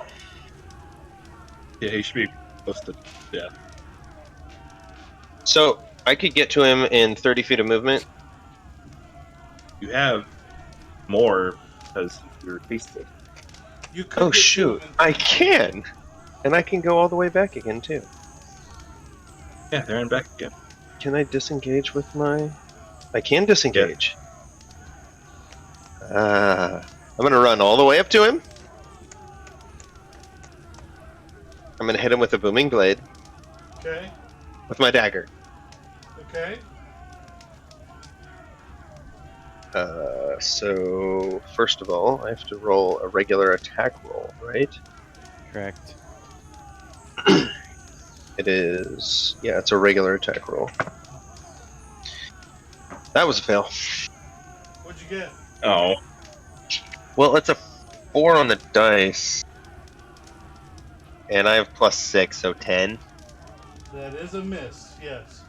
Yeah, he should be close to. Yeah. So I could get to him in 30 feet of movement. You have more because you're hasted. You could Oh get to shoot! him in I 30 can, and I can go all the way back again too. Yeah, they're in back again. Can I disengage with my? I can disengage. I'm gonna run all the way up to him. I'm gonna hit him with a booming blade Okay. with my dagger. Okay. So first of all, I have to roll a regular attack roll, right? Correct. It is, yeah, it's a regular attack roll. That was a fail. What'd you get? Oh, Well, it's a 4 on the dice, and I have +6, so 10. That is a miss. Yes.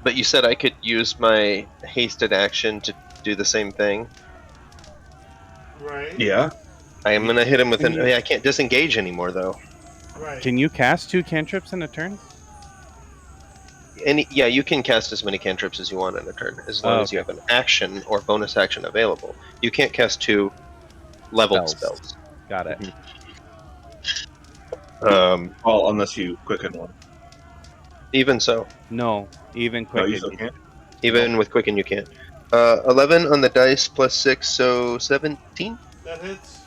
But you said I could use my hasted action to do the same thing. Right. yeah. I am gonna hit him with an. I can't disengage anymore though. Right. Can you cast 2 cantrips in a turn? Yeah, you can cast as many cantrips as you want in a turn, as long as you have an action or bonus action available. You can't cast 2 leveled spells. Got it. Well, unless you quicken one. Even so, No, even No, quicker. you still can't. even with quicken, you can't. 11 on the dice +6, so 17. That hits.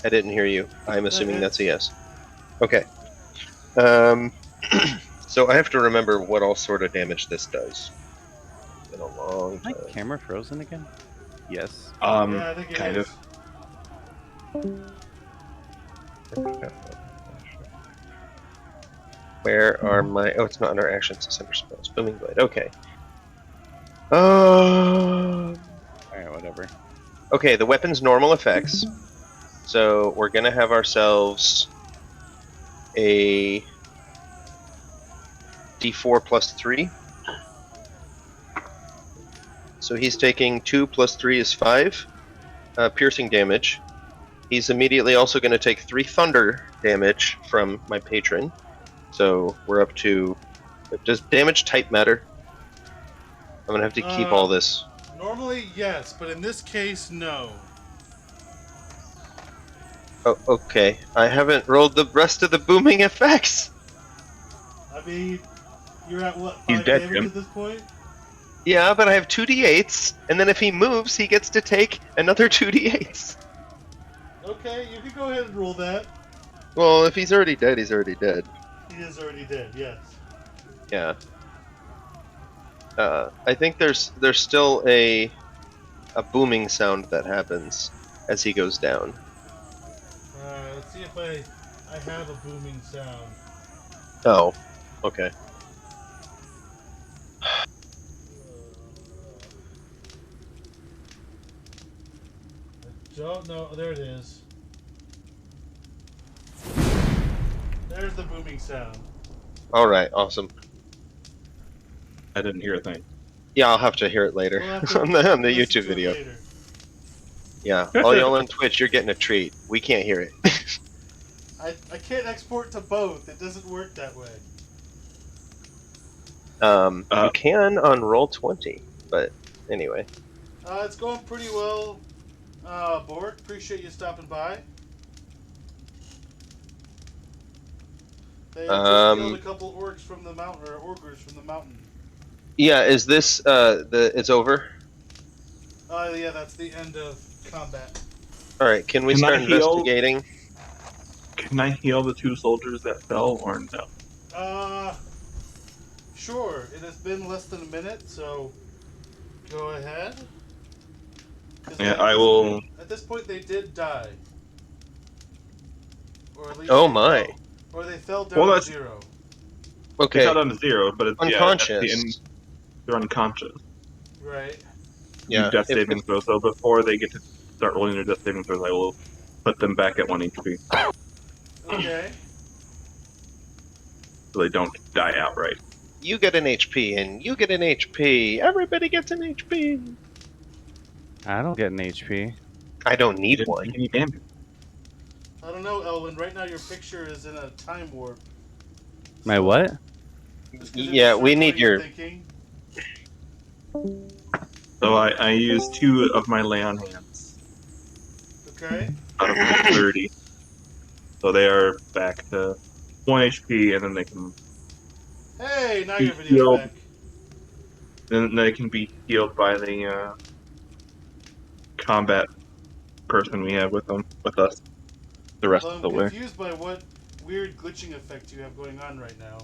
I didn't hear you. I'm assuming hits. that's a yes. Okay. So I have to remember what all sort of damage this does. It's been a long Is my time. camera frozen again? Yes. Yeah, I think it Kind is. of. Where are my... Oh, it's not under actions, it's under spells. Booming Blade, okay. Alright, whatever. Okay, the weapon's normal effects. So we're gonna have ourselves a d4 plus 3. So he's taking 2 plus 3 is 5 piercing damage. He's immediately also going to take 3 thunder damage from my patron. So we're up to... Does damage type matter? I'm going to have to keep all this. Normally, yes, but in this case, no. Oh, okay. I haven't rolled the rest of the booming effects. I mean, you're at what, He's 5 dead, damage Jim. at this point? Yeah, but I have 2d8s, and then if he moves, he gets to take another 2d8s. Okay, you can go ahead and roll that. Well, if he's already dead, he's already dead. He is already dead, yes. Yeah. I think there's still a booming sound that happens as he goes down. Alright, let's see if I have a booming sound. Oh, okay. I don't know. There it is. There's the booming sound. All right, awesome. I didn't hear a thing. Yeah, I'll have to hear it later We'll have to on the listen YouTube to it video. later. Yeah, all y'all on Twitch, you're getting a treat. We can't hear it. I can't export to both. It doesn't work that way. You can on Roll20, but anyway. It's going pretty well. Bork, appreciate you stopping by. They just killed a couple orcs from the mountain, or ogres from the mountain. Yeah, is this it's over? Yeah, that's the end of combat. All right, can we Can I start heal? investigating? Can I heal the 2 soldiers that fell, or no? Sure. It has been less than a minute, so go ahead. Yeah, I will. At this point, they did die. Or at least Oh they my. fell, or they fell down Well, to that's- 0. They Okay, fell down to 0, but it's unconscious. Yeah, at the end, they're unconscious. Right. Yeah, Death if- saving throw. So before they get to start rolling their death saving throws, I will put them back at 1 HP, Okay. so they don't die outright. You get an HP, and you get an HP. Everybody gets an HP. I don't get an HP. I don't You need didn't one. take any damage. I don't know, Elwin. Right now, your picture is in a time warp. My what? Just 'cause it Yeah, was we certain need what you're your... thinking. So I use 2 of my lay on hands Okay. out of my 30. So they are back to 1 HP, and then they can Hey, now He your video's healed. back. be healed by the combat person we have with us the rest Although of the I'm way. confused by what weird glitching effect you have going on right now.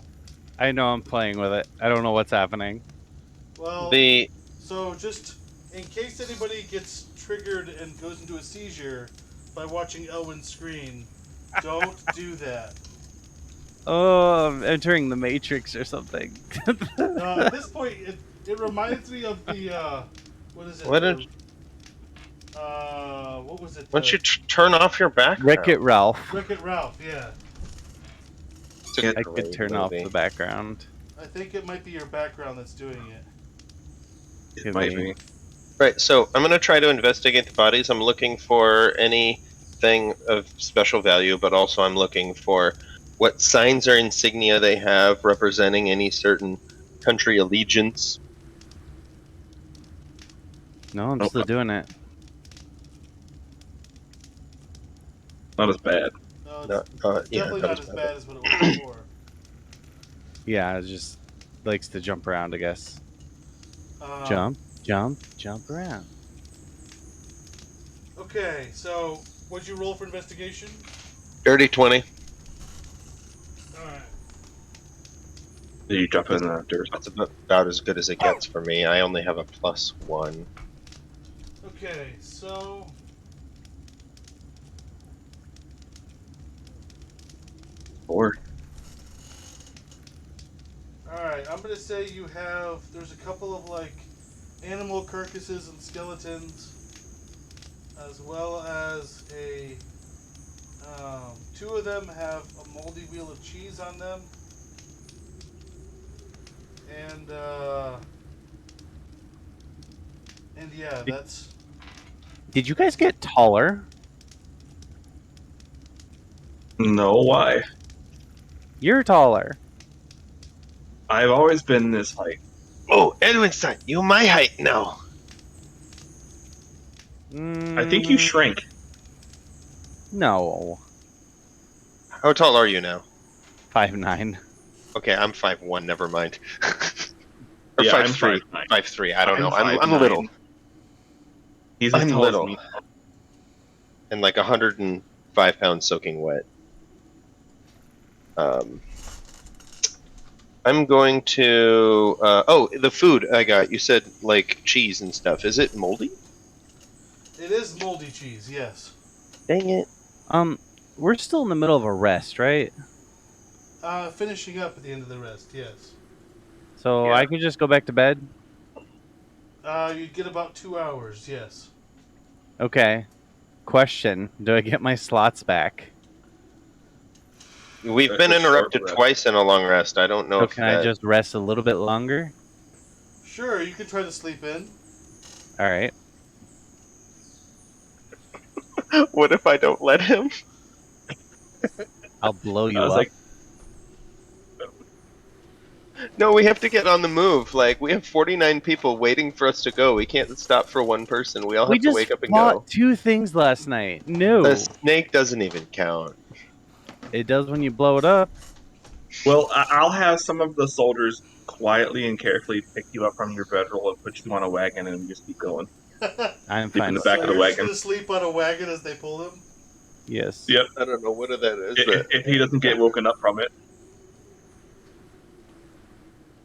I know I'm playing with it. I don't know what's happening. Well, The so just in case anybody gets triggered and goes into a seizure by watching Elwin's screen, don't do that. Oh, I'm entering the Matrix or something. At this point, it reminds me of the what is it? What The, what was it? why don't you turn off your background? Wreck-It Ralph. Wreck-It Ralph. Yeah, It's a I could great turn off movie. the background. I think it might be your background that's doing it. It Could might be. be. Right, so I'm going to try to investigate the bodies. I'm looking for anything of special value, but also I'm looking for what signs or insignia they have representing any certain country allegiance. No, I'm Oh, still doing it. Not as bad. No, it's Yeah, definitely that not was as bad. bad as what it was before. Yeah, it just likes to jump around, I guess. Um, Jump around. Okay, so What'd you roll for investigation? Dirty 20. Alright. Did you drop it in the dirt? That's about as good as it gets for me. I only have a +1. Okay, so... Or Alright, I'm gonna say you have... There's a couple of, like, animal carcasses and skeletons, as well as a... two of them have a moldy wheel of cheese on them. And yeah, that's... Did you guys get taller? no, why? You're taller. I've always been this height. Oh, Edwinson, you my height now. I think you shrank. No. How tall are you now? 5'9". Okay, I'm 5'1", never mind. Or Yeah, I'm 5'3". 5'9". 5'3", I don't know. I'm I'm 5'9". little. He's as I'm tall little. as me. And like 105 pounds soaking wet. I'm going to... oh, the food I got. You said, like, cheese and stuff. Is it moldy? It is moldy cheese, yes. Dang it. We're still in the middle of a rest, right? Finishing up at the end of the rest, yes. So Yeah. I could just go back to bed? You'd get about 2 hours, yes. Okay. Question. Do I get my slots back? We've That's been a short interrupted rest. twice in a long rest. I don't know So if can I that... just rest a little bit longer? Sure, you could try to sleep in. Alright. What if I don't let him? I'll blow you I was up. like, No, we have to get on the move. Like, we have 49 people waiting for us to go. We can't stop for one person. We all We have to just wake up and fought go. 2 things last night. No. The snake doesn't even count. It does when you blow it up. well, I'll have some of the soldiers quietly and carefully pick you up from your bedroll and put you on a wagon and just keep going. I'm Sleep fine in the with back So of the you're just wagon. gonna sleep on a wagon as they pull him? Yes. Yep. I don't know what that is. If he doesn't get woken up from it.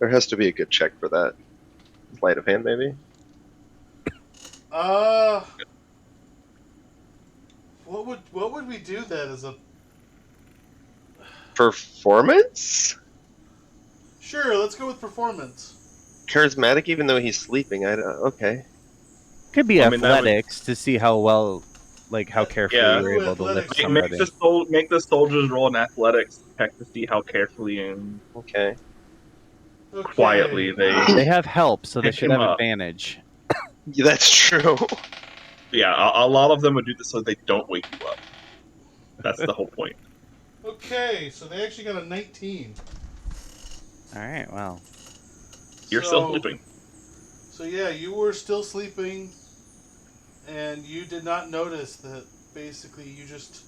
There has to be a good check for that. Sleight of hand, maybe? What would we do then as a... Performance? Sure, let's go with performance. Charismatic, even though he's sleeping. Okay. Could be I mean, that would- athletics to see how well, like how carefully Yeah. you're able to lift Athletics. somebody. Make the soldiers roll an athletics check to see how carefully and Okay. Okay. quietly They have help, so they Pick should him have up. advantage. Yeah, that's true. Yeah, a lot of them would do this so they don't wake you up. That's the whole point. Okay, so they actually got a 19. Alright, well. You're still sleeping. So yeah, you were still sleeping, and you did not notice that basically you just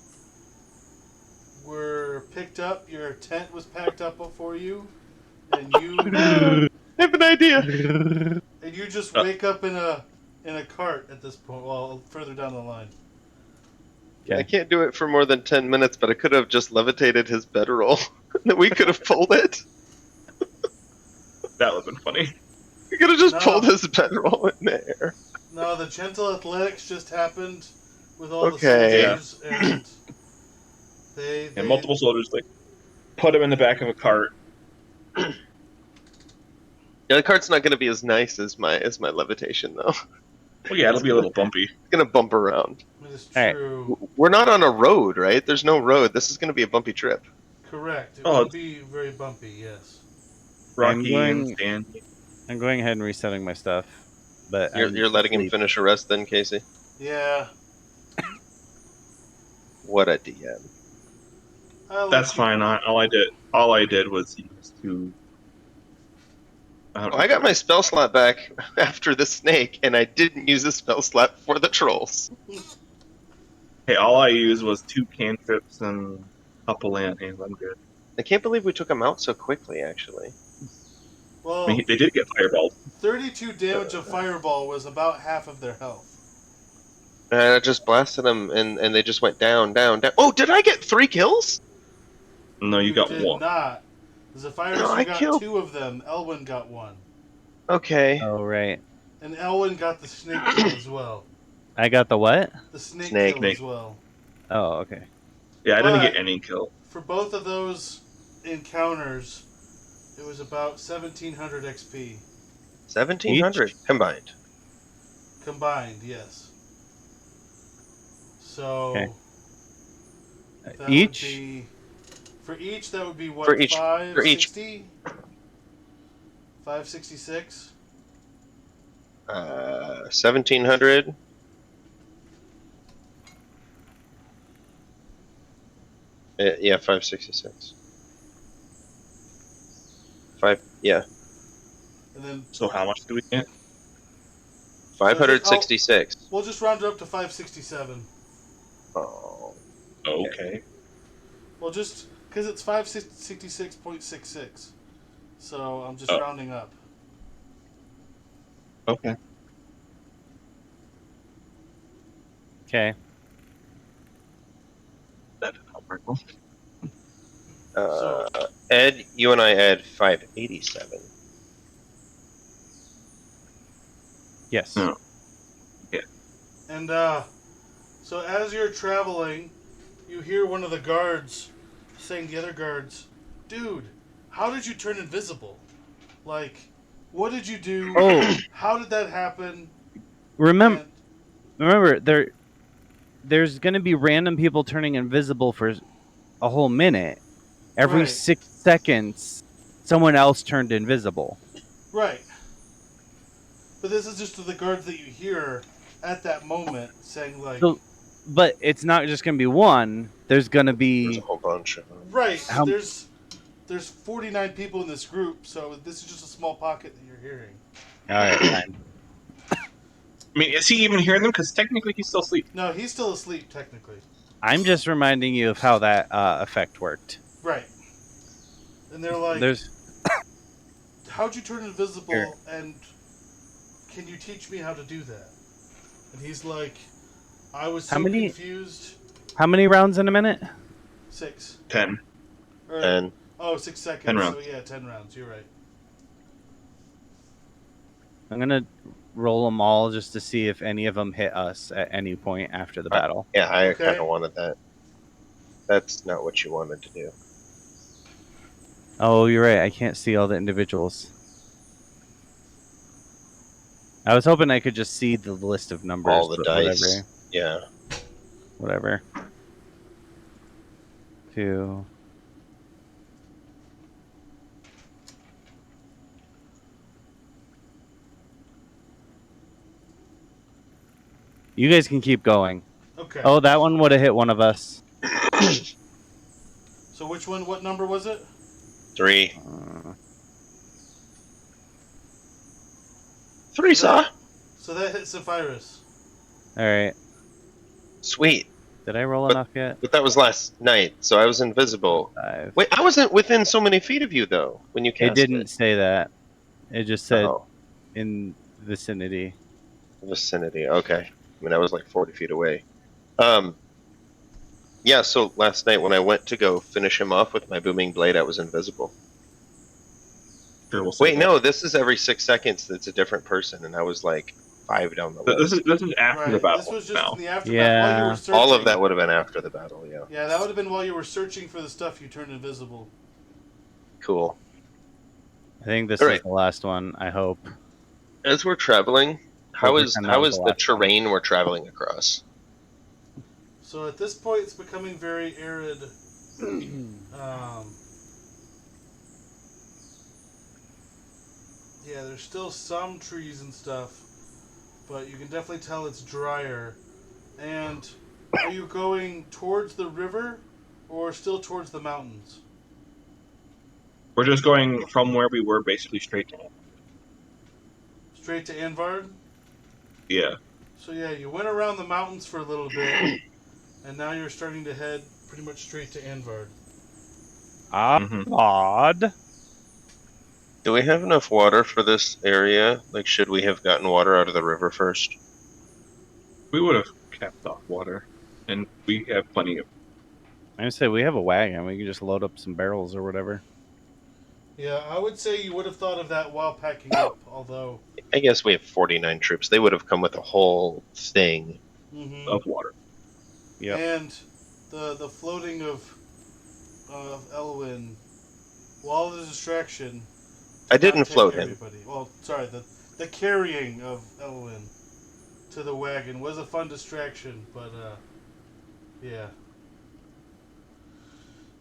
were picked up, your tent was packed up before you, and you I have an idea. and you just wake up in a cart at this point, well, further down the line. I can't do it for more than 10 minutes, but I could have just levitated his bedroll. We could have pulled it. That would have been funny. We could have just No. pulled his bedroll in there. No, the gentle athletics just happened with all Okay. the soldiers, and they And multiple soldiers like put him in the back of a cart. Yeah, the cart's not going to be as nice as my levitation, though. Well, yeah, it'll be a little bumpy. It's going to bump around. It is Alright. true. We're not on a road, right? There's no road. This is going to be a bumpy trip. Correct. It Oh, would be very bumpy, yes. Rocky going- and Sandy. I'm going ahead and resetting my stuff. But You're letting him finish a rest then, Casey? Yeah. What a DM. That's fine. All I did was use to. I got my spell slot back after the snake, and I didn't use a spell slot for the trolls. Hey, all I used was 2 cantrips and a couple land hands. I'm good. I can't believe we took him out so quickly, actually. Well, I mean, they did get fireballed. 32 damage of fireball was about half of their health. And I just blasted them, and they just went down, down, down. Oh, did I get 3 kills? No, you got did one. not. Zephyrus, No, you I got killed. 2 of them. Elwyn got 1. Okay. Oh, right. And Elwyn got the snake kill as well. I got the what? The snake Snake. kill as well. Oh, okay. Yeah, I didn't But- get any kill. For both of those encounters, it was about 1,700 XP. 1,700 combined. Combined, yes. So... Okay. that Each? would be... For each, that would be what, For each- 560? 566? 1,700. Yeah, 566. Yeah, And then So how much do we get? 566. we'll just round it up to 567. Oh, Okay. Well, just because it's 566.66. So I'm just Oh. rounding up. Okay. Okay. That did not work well. Ed, you and I had 587. Yes. No. And so as you're traveling, you hear one of the guards saying to the other guards, "Dude, how did you turn invisible? Like, what did you do? Oh. How did that happen?" Remember, And- there's going to be random people turning invisible for a whole minute. Every Right. 6 seconds, someone else turned invisible. right. But this is just to the guards that you hear at that moment saying, like, So- But it's not just going to be one. There's going to There's be... a whole bunch of them. right. How- There's 49 people in this group, so this is just a small pocket that you're hearing. All right, fine. I mean, is he even hearing them? Because technically he's still asleep. No, he's still asleep technically. I'm just reminding you of how that effect worked. Right. And they're like, There's... "How'd you turn invisible? Here. And can you teach me how to do that?" And he's like, "I was How so many- confused." How many rounds in a minute? 6. 10. Or, And 6 seconds. 10 rounds. So yeah, 10 rounds. You're right. I'm going to roll them all just to see if any of them hit us at any point after the battle. yeah, I Okay. kind of wanted that. That's not what you wanted to do. Oh, you're right. I can't see all the individuals. I was hoping I could just see the list of numbers. All the but dice. Yeah. Whatever. 2. You guys can keep going. Okay. Oh, that one would have hit one of us. So which one? What number was it? 3. Uh, 3 saw. So that hit Zephyrus. all right. Sweet. Did I roll But- enough yet? But that was last night, so I was invisible. 5. Wait, I wasn't within so many feet of you though when you It cast didn't say that. It just said Oh, in vicinity. vicinity. Okay. I mean, I was like 40 feet away. Yeah. So last night when I went to go finish him off with my booming blade, I was invisible. Sure, we'll see. Wait, no, this is every 6 seconds. That's a different person, and I was like 5 down the This list. is after Right. the battle This was just now. in the aftermath Yeah. while you were searching. All of that would have been after the battle. Yeah. Yeah, that would have been while you were searching for the stuff you turned invisible. Cool. I think this All is right. the last one. I hope. As we're traveling, how We'll is pretend that was the the last one. terrain we're traveling across? So at this point, it's becoming very arid. Yeah, there's still some trees and stuff, but you can definitely tell it's drier. And are you going towards the river or still towards the mountains? We're just going from where we were basically straight to him. Straight to Anvard? Yeah. So yeah, you went around the mountains for a little bit, and now you're starting to head pretty much straight to Anvard. Odd. Do we have enough water for this area? Like, should we have gotten water out of the river first? We would have capped off water, and we have plenty of. I say we have a wagon. We can just load up some barrels or whatever. Yeah, I would say you would have thought of that while packing up, although. I guess we have 49 troops. They would have come with a whole thing. Mm-hmm. Of water. Yep. And the floating of Elwyn, while the distraction. I didn't not take float him. everybody. Well, sorry, the carrying of Elwyn to the wagon was a fun distraction, but yeah.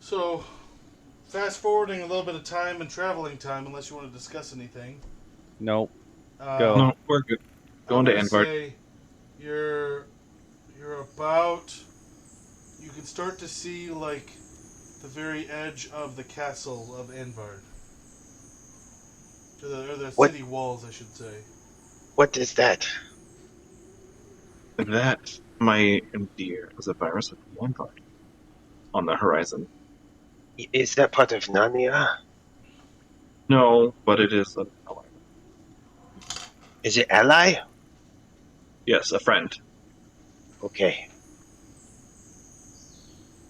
So, fast forwarding a little bit of time and traveling time, unless you want to discuss anything. Nope. Uh, Go. No, we're good. Going to I'm gonna Anvard. say you're about. You can start to see like the very edge of the castle of Anvard. Or the What? city walls, I should say. What is that? That, my dear, is a virus of Anvard on the horizon. Is that part of Narnia? No, but it is a ally. Is it ally? Yes, a friend. Okay.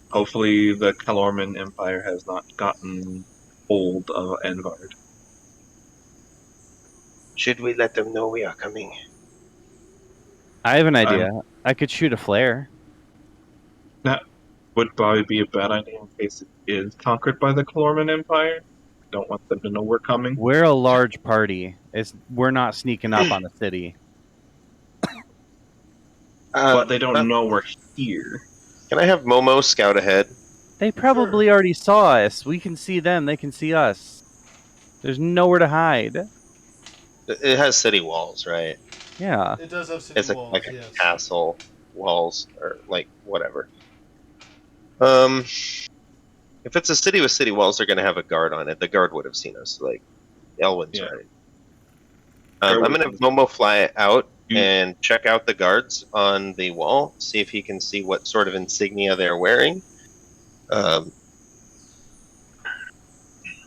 Hopefully, the Calorman Empire has not gotten hold of Anvard. Should we let them know we are coming? I have an idea. I could shoot a flare. That would probably be a bad idea in case it is conquered by the Calorman Empire. Don't want them to know we're coming. We're a large party. We're not sneaking up on the city. But they don't know we're here. Can I have Momo scout ahead? They probably already saw us. We can see them. They can see us. There's nowhere to hide. It has city walls, right? Yeah. It does have city It's walls, like a yes. castle walls or like whatever. If it's a city with city walls, they're going to have a guard on it. The guard would have seen us, like Elwyn's Yeah. right. I'm going to have Momo fly out and check out the guards on the wall, see if he can see what sort of insignia they're wearing.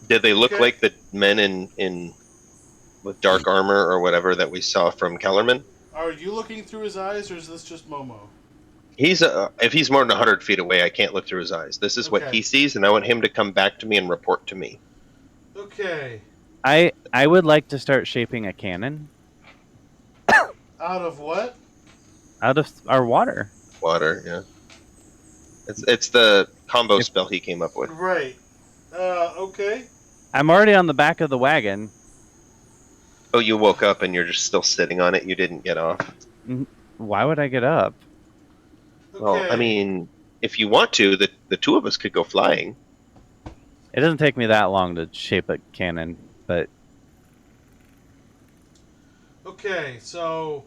Did they look Okay. like the men in with dark armor or whatever that we saw from Kellerman? Are you looking through his eyes, or is this just Momo? He's if he's more than 100 feet away, I can't look through his eyes. This is what Okay. he sees, and I want him to come back to me and report to me. Okay. I would like to start shaping a cannon Out of what? out of our water. Water, yeah. It's the combo spell he came up with. Right. Okay. I'm already on the back of the wagon. Oh, you woke up and you're just still sitting on it. You didn't get off. Why would I get up? Okay. Well, I mean, if you want to, the two of us could go flying. It doesn't take me that long to shape a cannon, but Okay, so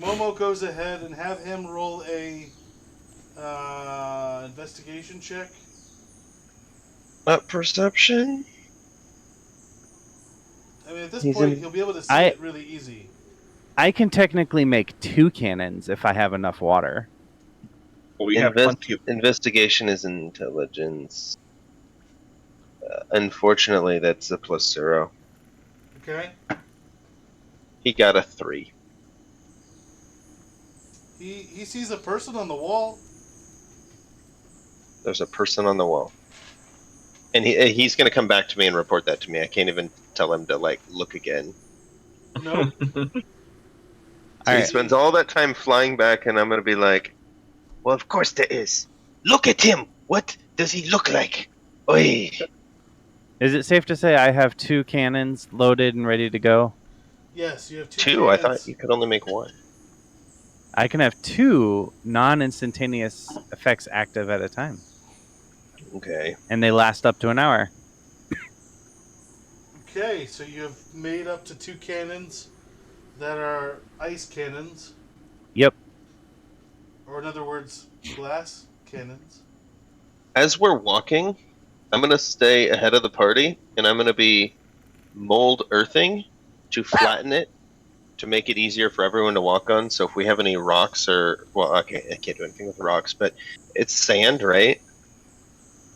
Momo goes ahead and have him roll a investigation check. Perception? I mean, at this He's point, in- he'll be able to see it really easy. I can technically make 2 cannons if I have enough water. But we have plenty of. Investigation is intelligence. Unfortunately, that's a +0. Okay. He got a 3. He sees a person on the wall. There's a person on the wall. And he's going to come back to me and report that to me. I can't even tell him to, like, look again. No. So he Alright. spends all that time flying back, and I'm going to be like, well, of course there is. Look at him! What does he look like? Oi! Is it safe to say I have 2 cannons loaded and ready to go? Yes, you have 2 2? I cannons. thought you could only make 1. I can have 2 non-instantaneous effects active at a time, Okay. and they last up to an hour. Okay, so you have made up to 2 cannons that are ice cannons, Yep. or in other words, glass cannons. As we're walking, I'm going to stay ahead of the party, and I'm going to be mold earthing to flatten it, to make it easier for everyone to walk on. So if we have any rocks or... Well, okay, I can't do anything with rocks, but it's sand, right?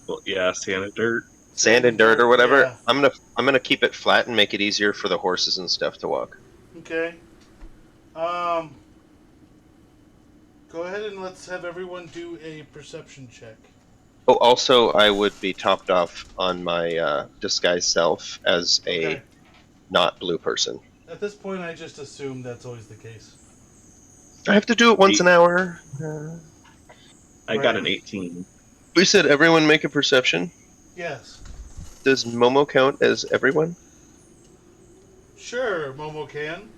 Well, yeah, sand and dirt. Sand and dirt or whatever. Yeah. I'm gonna keep it flat and make it easier for the horses and stuff to walk. Okay. go ahead and let's have everyone do a perception check. Oh, also, I would be topped off on my disguise self as a Okay. not blue person. At this point, I just assume that's always the case. I have to do it once an hour. I got an 18. We said everyone make a perception. Yes. Does Momo count as everyone? Sure, Momo can.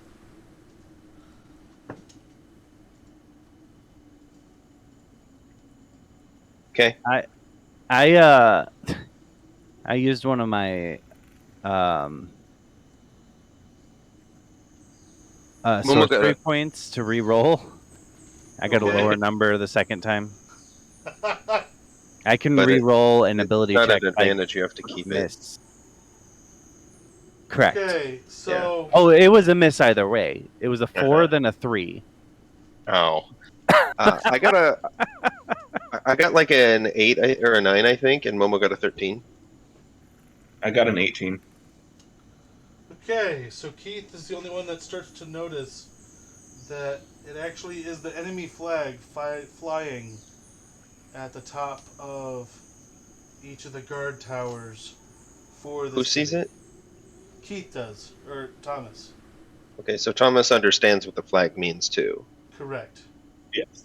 Okay. I used one of my sorcery points to re-roll. I got a Okay. lower number the second time. I can But re-roll an ability Not check. an advantage. You have to keep it. Miss. Correct. Okay, so Oh, it was a miss either way. It was a 4, then a 3. Oh. I got like an 8 or a 9, I think, and Momo got a 13. I got an 18. okay, so Keith is the only one that starts to notice that it actually is the enemy flag flying at the top of each of the guard towers for the Who sees it? Keith does, or Thomas. Okay, so Thomas understands what the flag means too. Correct. Yes.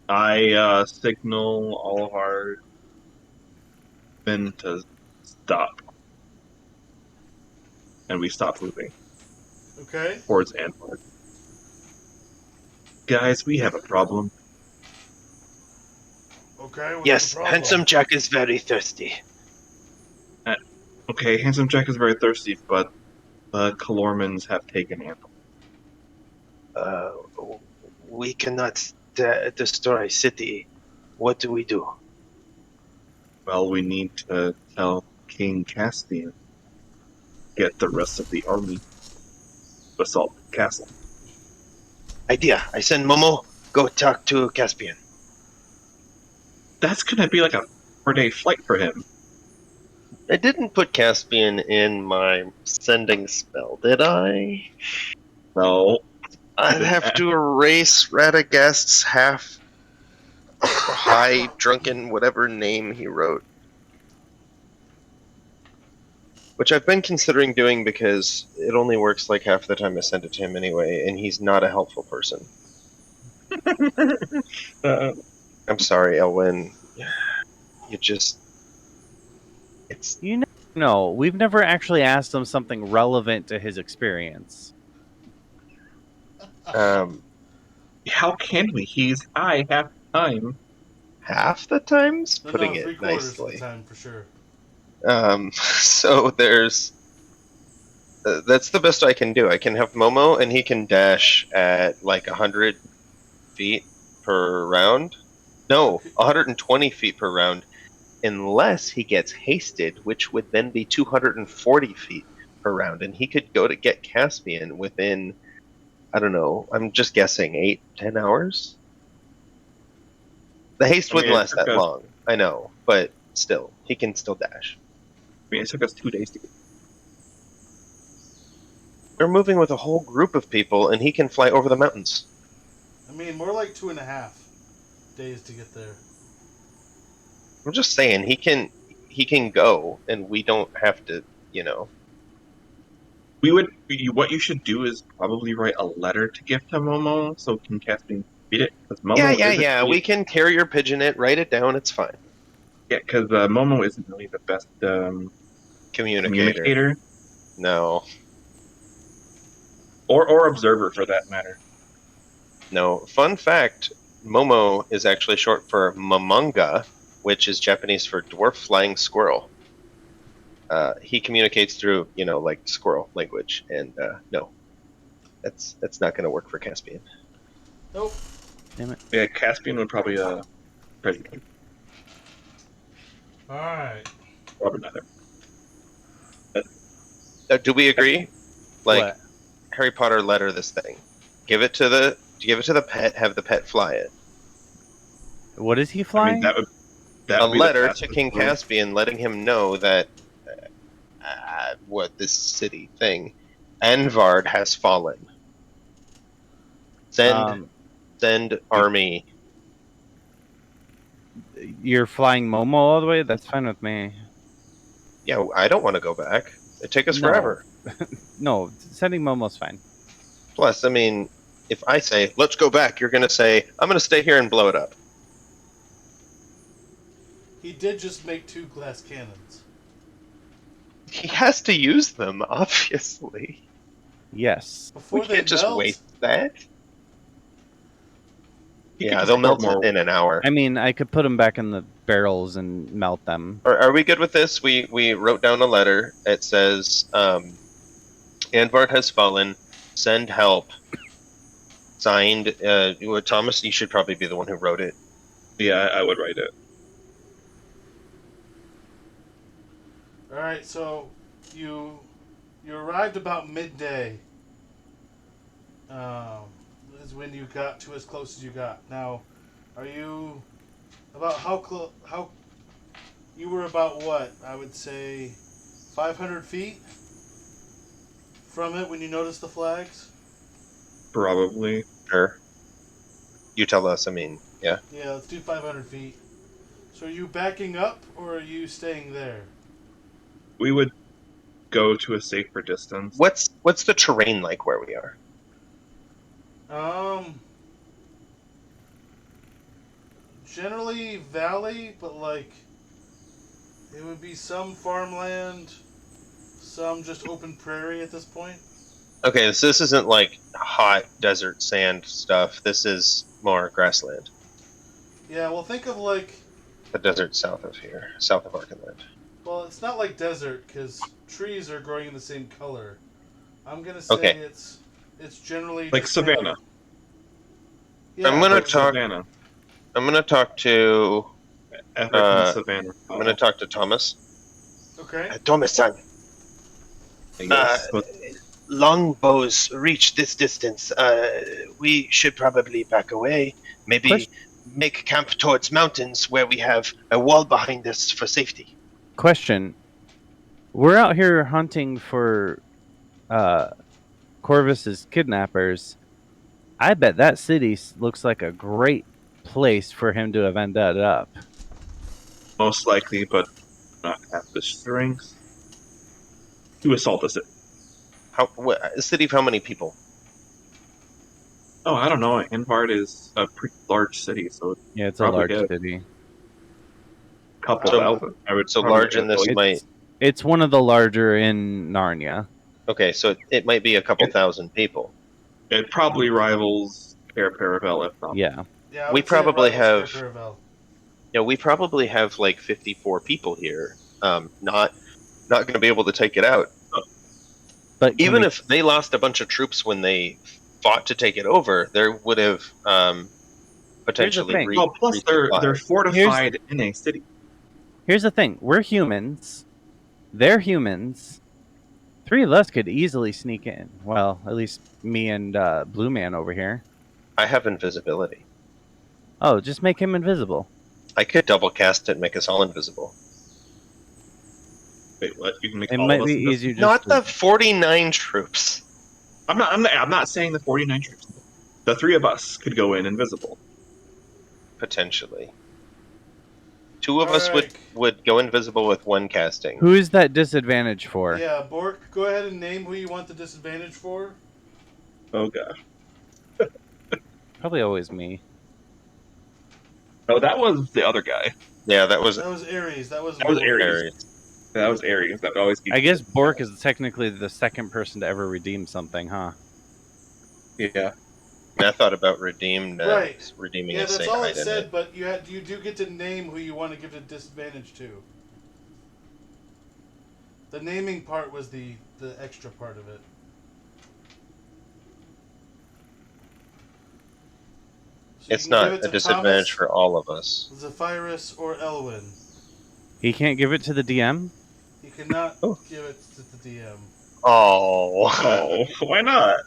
I signal all of our men to stop. And we stop moving Okay. towards Armoire. Guys, we have a problem. Okay. What's Yes, the problem? Handsome Jack is very thirsty. Okay, Handsome Jack is very thirsty, but the Calormans have taken Armoire. We cannot destroy city. What do we do? Well, we need to tell King Caspian. Get the rest of the army to assault the castle. Idea. I send Momo. Go talk to Caspian. That's gonna be like a 4-day flight for him. I didn't put Caspian in my sending spell, did I? No. I'd have to erase Radagast's half high drunken whatever name he wrote. Which I've been considering doing because it only works like half the time I send it to him anyway, and he's not a helpful person. I'm sorry, Elwyn. You just... It's... No, we've never actually asked him something relevant to his experience. How can we? He's high half the time. half the time's No, putting no, it 3/4 nicely. of the time for sure. So there's that's the best I can do. I can have Momo, and he can dash at like 100 feet per round. No, 120 feet per round, unless he gets hasted, which would then be 240 feet per round, and he could go to get Caspian within, I don't know, I'm just guessing, 8-10 hours. The haste wouldn't last that long, I know, but still, he can still dash. I mean, it took us 2 days to get. They're moving with a whole group of people, and he can fly over the mountains. I mean, more like 2.5 days to get there. I'm just saying, he can go, and we don't have to, you know. What you should do is probably write a letter to give to Momo so King Caspian read it. Yeah. We can carrier pigeon it, write it down. It's fine. Yeah, because Momo isn't really the best communicator. No. Or observer, for that matter. No. Fun fact: Momo is actually short for Mamanga, which is Japanese for dwarf flying squirrel. He communicates through, like squirrel language, and no, that's not going to work for Caspian. Nope. Damn it. Yeah, Caspian would probably president. All right. Probably neither. Do we agree? Like, What? Harry Potter letter this thing. Give it to the pet. Have the pet fly it. What is he I flying? mean, that would A be the letter to fastest King route. Caspian, letting him know that this city thing, Anvard has fallen. Send Send army. You're flying Momo all the way? That's fine with me. Yeah, I don't want to go back. It'd take us No. forever. No, sending Momo's fine. Plus, I mean, if I say, let's go back, you're going to say, I'm going to stay here and blow it up. He did just make 2 glass cannons. He has to use them, obviously. Yes. Before We they can't just melt, waste that. You Yeah, could they'll just melt pour more. in an hour. I mean, I could put them back in the barrels and melt them. Are we good with this? We wrote down a letter. It says, Anvart has fallen. Send help. Signed, Thomas, you should probably be the one who wrote it. Yeah, I would write it. Alright, so you arrived about midday. Is when you got to as close as you got. Now, are you about how you were about what? I would say 500 feet from it when you noticed the flags? Probably. Sure. You tell us, I mean, yeah. Yeah, let's do 500 feet. So are you backing up or are you staying there? We would go to a safer distance. What's the terrain like where we are? Generally valley, but like it would be some farmland, some just open prairie at this point. Okay, so this isn't like hot desert sand stuff. This is more grassland. Yeah, well think of like, The desert south of here, south of Archenland. well it's not like desert because trees are growing in the same color. I'm gonna say Okay. it's generally Like just kind of- Savannah. yeah, I'm gonna Like talk- Savannah. I'm gonna talk to African Savannah. I'm gonna talk to Thomas. Okay. Thomas-san, Yes, but longbows reach this distance. We should probably back away. Maybe Question- make camp towards mountains where we have a wall behind us for safety. Question. We're out here hunting for Corvus's kidnappers. I bet that city looks like a great place for him to have ended up. most likely, but not have the strength to assault us. A city of how many people? Oh, I don't know. Anvard is a pretty large city, so Yeah, it's a Probably large good. city. a couple So- thousand. I would so probably large in this go- might. It's one of the larger in Narnia. Okay, so it might be a couple thousand people. It probably rivals Air Paravel, if not. Yeah. Yeah, I We would say it probably rivals have- Caravel. Yeah, we probably have like 54 people here. Not going to be able to take it out. But can Even we- if they lost a bunch of troops when they fought to take it over, there would have potentially thing. Well, plus they're resupplied. fortified in a city. Here's the thing. We're humans. They're humans. 3 of us could easily sneak in. Well, at least me and Blue Man over here. I have invisibility. Oh, just make him invisible. I could double cast it and make us all invisible. Wait, what? You can make It all might of us be invisible? easier just Not to- the 49 troops. I'm not saying the 49 troops. The 3 of us could go in invisible. Potentially. 2 of us Alright. would go invisible with 1 casting. Who is that disadvantage for? Yeah, Bork, go ahead and name who you want the disadvantage for. Oh gosh. Probably always me. Oh, that was the other guy. Yeah, that was That was Ares. That was Ares. Ares. That was Ares. That would always be. I guess Bork is technically the second person to ever redeem something, huh? Yeah. I thought about redeeming Right. redeeming Yeah, a that's saint all right it in said, it. but you do get to name who you want to give the disadvantage to. The naming part was the extra part of it. So you It's can not give it a to disadvantage Thomas, for all of us. Zephyrus, or Elwyn. He can't give it to the DM? You cannot Oh. give it to the DM. Oh. Oh, why not?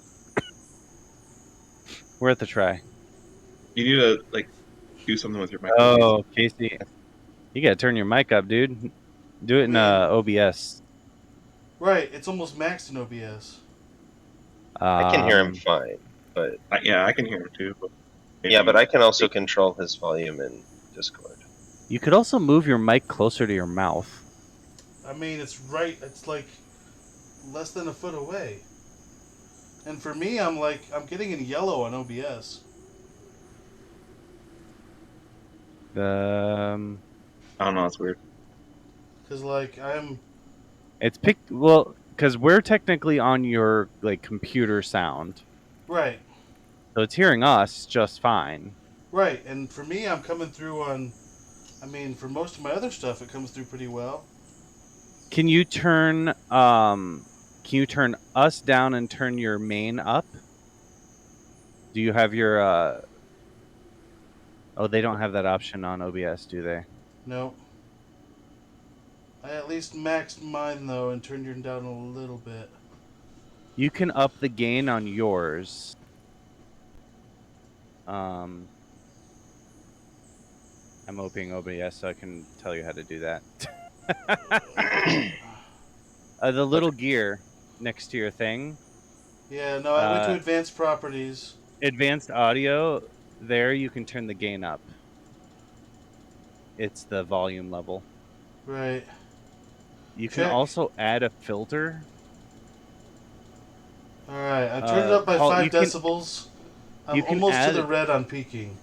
Worth a try. You need to do something with your mic. Oh, Casey. You gotta turn your mic up, dude. Do it in OBS. Right, it's almost maxed in OBS. I can hear him Um, fine, but Yeah, I can hear him too. But Yeah, but I can also control his volume in Discord. You could also move your mic closer to your mouth. I mean, it's right. It's like less than a foot away. And for me, I'm getting in yellow on OBS. I don't know. It's weird. Because I'm It's picked well because we're technically on your computer sound, right, so it's hearing us just fine. right. And for me, I'm coming through on. I mean, for most of my other stuff, it comes through pretty well. Can you turn us down and turn your main up? Do you have your Oh, they don't have that option on OBS, do they? No. I at least maxed mine though and turned yours down a little bit. You can up the gain on yours. I'm opening OBS so I can tell you how to do that. The little gear next to your thing. Yeah, no, I went to advanced properties. Advanced audio. There you can turn the gain up. It's the volume level. Right. You can also add a filter. Alright, I turned it up by 5 decibels. I'm almost to the red on peaking.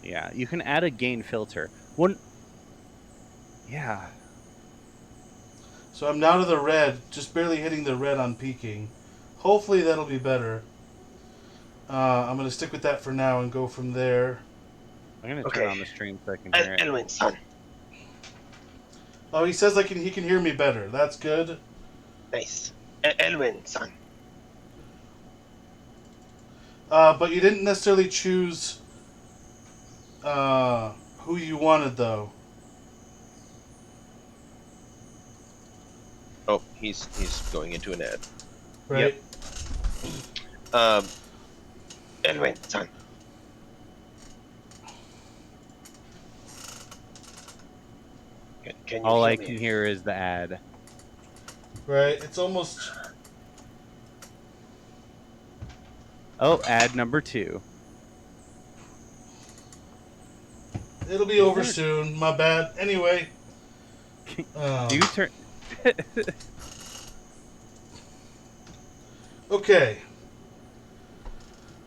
Yeah, you can add a gain filter. Yeah. So I'm now to the red, just barely hitting the red on peaking. Hopefully that'll be better. I'm going to stick with that for now and go from there. I'm going to turn on the stream so I can hear it. Elwin, son. Oh, he says he can hear me better. That's good. Nice. Elwin, son. But you didn't necessarily choose who you wanted, though. Oh, he's going into an ad. Right. Yep. Elwin, son. Can you All hear I me? can hear is the ad. Right, it's almost... Oh, ad number 2. It'll be over soon, my bad. Anyway. Do you turn... Okay.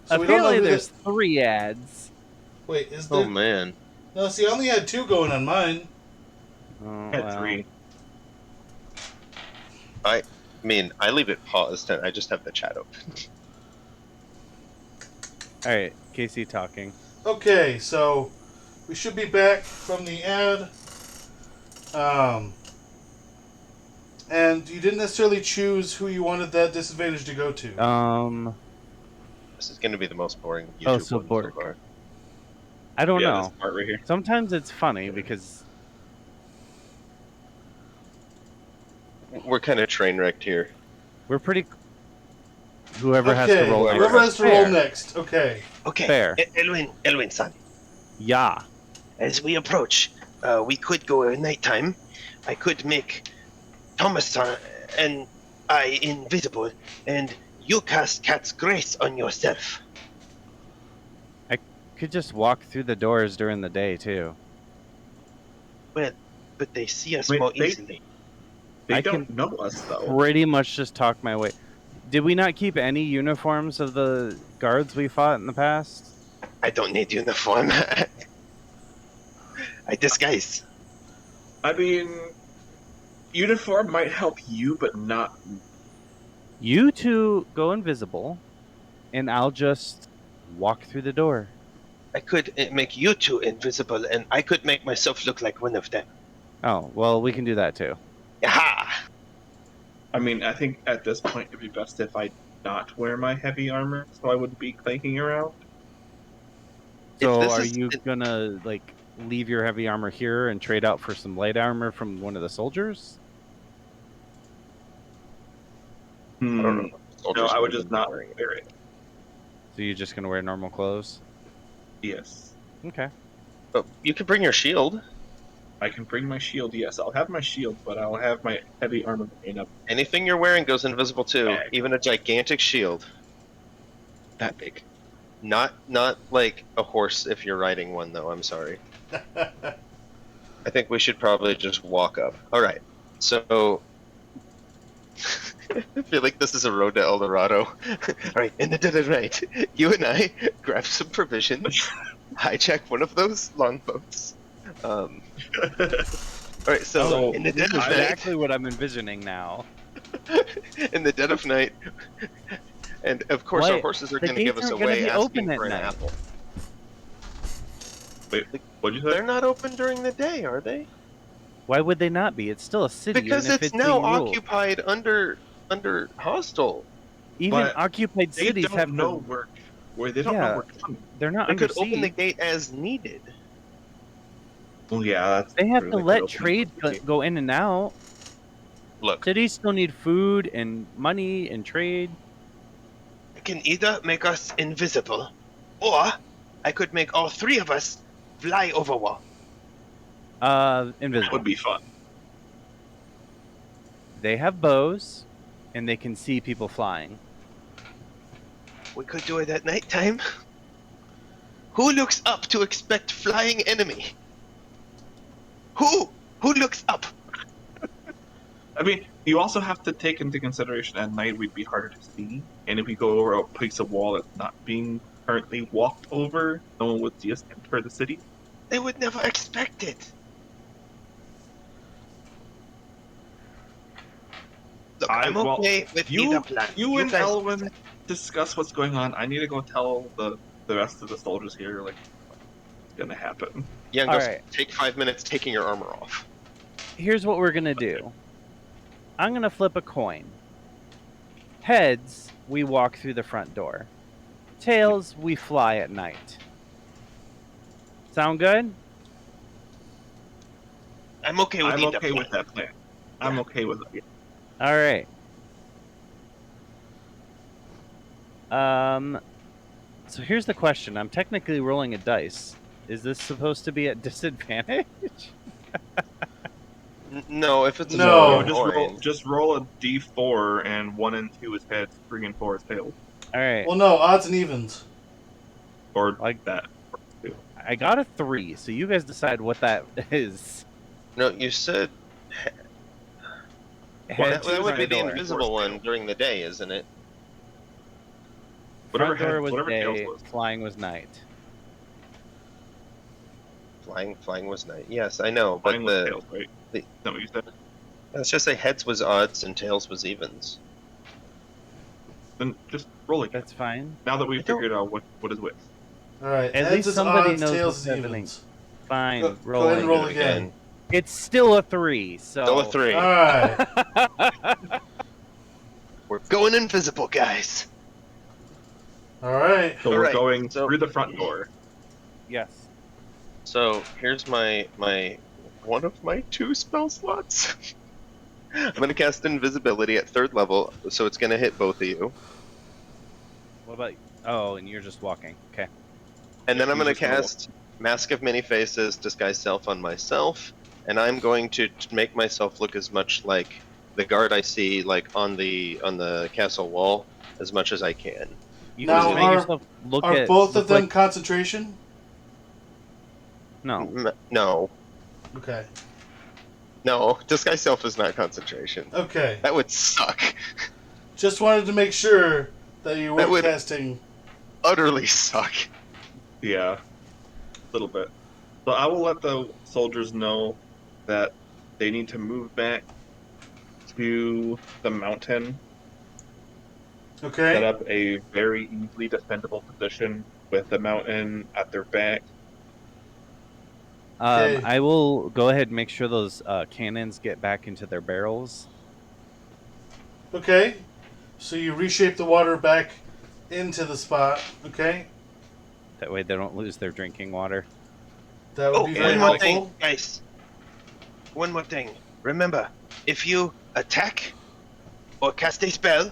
So apparently there's 3 ads. Wait, is there... Oh, man. No, see, I only had 2 going on mine. Oh, I had 3. I mean, I leave it paused and I just have the chat open. Alright, Casey talking. Okay, so we should be back from the ad. And you didn't necessarily choose who you wanted that disadvantage to go to. This is going to be the most boring YouTube so one Bork. so far. I don't Yeah, know. this part right here. Sometimes it's funny because... We're kind of train wrecked here. We're pretty... Whoever has to roll next. Whoever has to roll next. Okay. Okay. Fair. Elwin, son. Yeah. As we approach, we could go at nighttime. I could make Thomas and I invisible, and you cast Cat's Grace on yourself. I could just walk through the doors during the day, too. Well, but they see us Wait, more they- easily. They I don't can- know us though. Pretty much just talk my way. Did we not keep any uniforms of the guards we fought in the past? I don't need uniform. I disguise. I mean, uniform might help you, but not. You two go invisible, and I'll just walk through the door. I could make you two invisible, and I could make myself look like one of them. Oh, well, we can do that too. Aha! I mean, I think at this point it'd be best if I not wear my heavy armor, so I wouldn't be clanking around. So this are is- you gonna, leave your heavy armor here and trade out for some light armor from one of the soldiers? I don't know. No, Soldiers I would have just been not wearing it. wear it. So you're just gonna wear normal clothes? Yes. Okay. But you could bring your shield. I can bring my shield, yes. I'll have my shield, but I'll have my heavy armor made up Anything you're wearing goes invisible too, Bag. even a gigantic shield. that big. Not like a horse if you're riding one, though. I'm sorry. I think we should probably just walk up. All right. So I feel like this is a road to El Dorado. All right, in the dead of night, you and I grab some provisions, hijack one of those longboats. All right, so in the This dead is of night, exactly what I'm envisioning now. in the dead of night, and of course our Wait, horses are the going to give gates us aren't gonna away be asking open at for an night. apple. Wait, what'd you say? They're not open during the day, are they? Why would they not be? It's still a city. Because even if it's now being ruled. occupied under hostile. Even But occupied They cities don't have know to, where they don't Yeah. know we're coming. they're not They under could open the siege. gate as needed. Well, yeah, that's They have true. to They could let open trade the go in and out. Look, Cities still need food and money and trade. I can either make us invisible, or I could make all three of us fly over wall. That Invisible. would be fun. They have bows, and they can see people flying. We could do it at nighttime. Who looks up to expect flying enemy? Who? Who looks up? I mean, you also have to take into consideration at night we'd be harder to see, and if we go over a piece of wall that's not being currently walked over, no one would see us enter the city. They would never expect it. Look, I'm well, okay with You, either plan. you and guys- Elwyn discuss what's going on. I need to go tell the rest of the soldiers here, like, what's gonna happen. yeah, All go right. take 5 minutes taking your armor off. Here's what we're gonna do. I'm gonna flip a coin. Heads, we walk through the front door. Tails, we fly at night. Sound good? I'm okay with I'm either okay plan. with that plan. I'm okay with it. All right. So here's the question. I'm technically rolling a dice. Is this supposed to be at disadvantage? No, if it's a No. coin. Just roll a d4, and 1 and 2 is heads, 3 and 4 is tails, All right. Well, no, odds and evens. or Like that. I got a 3, so you guys decide what that is. No, you said Heads, that would be front the door. invisible one during the day, isn't it? Whatever Front door heads, was whatever tails day, was. flying was night. Flying was night. Yes, I know, but Flying was tails, right? the- Is that what you said? let's just say heads was odds and tails was evens. Then just roll again. That's fine. Now that we've I don't- figured out what is which. All right. At heads least is somebody odds, knows tails what's is happening. evens. Fine. Go ahead and rolling. roll Do it again. It's still a 3, so Still a 3. All right. We're going invisible, guys. All right. So we're Alright, going so- through the front door. Yes. So here's my one of my 2 spell slots. I'm gonna cast invisibility at 3rd level, so it's gonna hit both of you. What about? Oh, and you're just walking. Okay. And then I'm You gonna just gonna cast Mask of Many Faces, Disguise Self on myself, and I'm going to make myself look as much like the guard I see, like on the castle wall, as much as I can. You Now, just make are- yourself look Are at both of look them like- concentration? no. No, Okay. no, Disguise Self is not concentration. Okay. That would suck. Just wanted to make sure that you That weren't would- casting. Utterly suck. Yeah, a little bit. So I will let the soldiers know that they need to move back to the mountain, set Okay. up a very easily defendable position with the mountain at their back. Okay. I will go ahead and make sure those cannons get back into their barrels. Okay. So you reshape the water back into the spot. Okay. That way they don't lose their drinking water. That would Oh, be very one more helpful. thing, guys. One more thing. Remember, if you attack or cast a spell,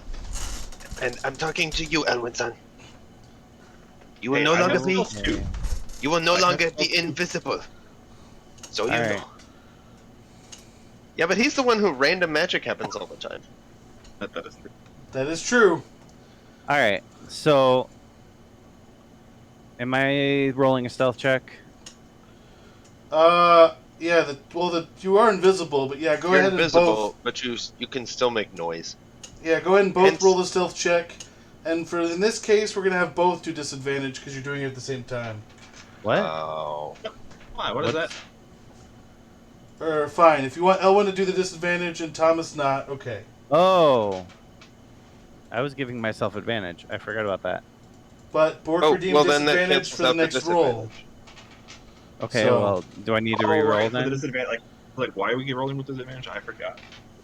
and I'm talking to you, Elwin-san, you will Hey, no I longer have be plus 2. you will no I have longer plus be 2. invisible. So you Alright. know. Yeah, but he's the one who random magic happens all the time. That is true. That is true. All right. So Am I rolling a stealth check? Yeah. You are invisible, but yeah, go You're ahead and invisible, both. but you can still make noise. Yeah, go ahead and both Hence- roll the stealth check. And in this case, we're gonna have both do disadvantage because you're doing it at the same time. What? Oh. Why? What is that? Or fine, if you want Elwyn to do the disadvantage and Thomas not, okay. Oh. I was giving myself advantage. I forgot about that. But Bork Oh, redeemed well then that disadvantage cancels for the out the next roll. disadvantage. Okay, So- well, do I need to Oh, re-roll right, for the then? disadvantage. Like, why are we rolling with disadvantage? I forgot.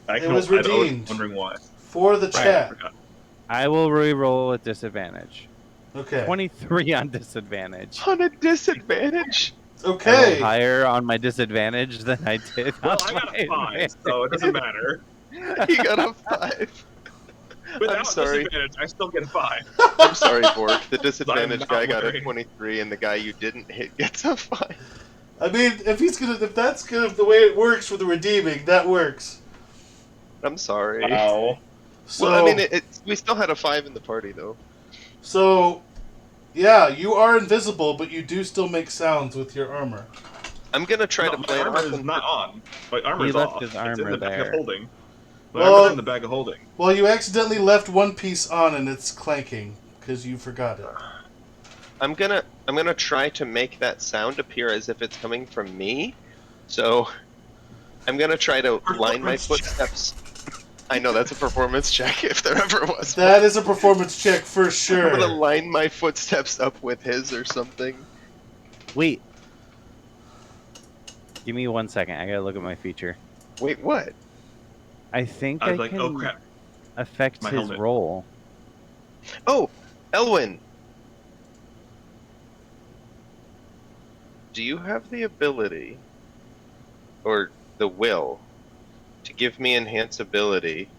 It was I was redeemed. wondering why. For the I chat. forgot. I will re-roll with disadvantage. Okay. 23 on disadvantage. On a disadvantage? I rolled Okay. higher on my disadvantage than I did Well, on I got my a 5, advantage. so it doesn't matter. He got a 5. Without sorry. disadvantage, I still get a 5. I'm sorry, Bork. The disadvantage not guy got a worried. 23, and the guy you didn't hit gets a 5. I mean, if that's kind of the way it works for the redeeming, that works. I'm sorry. Wow. So, Well, I mean, we still had a 5 in the party, though. so, yeah, you are invisible, but you do still make sounds with your armor. I'm gonna try to My play it armor off is and not on. My armor He is left off. his It's in armor the bag of there. holding. My Well- armor's in the bag of holding. Well, you accidentally left one piece on and it's clanking because you forgot it. I'm gonna try to make that sound appear as if it's coming from me. So I'm gonna try to line my Performance check. footsteps. I know that's a performance check if there ever was. That is a performance check for I'm sure. gonna line my footsteps up with his or something. Wait. Give me 1 second. I gotta look at my feature. Wait, what? I think I I, was like, can oh crap. affect My his helmet. roll. Oh, Elwyn. Do you have the ability or the will to give me enhance ability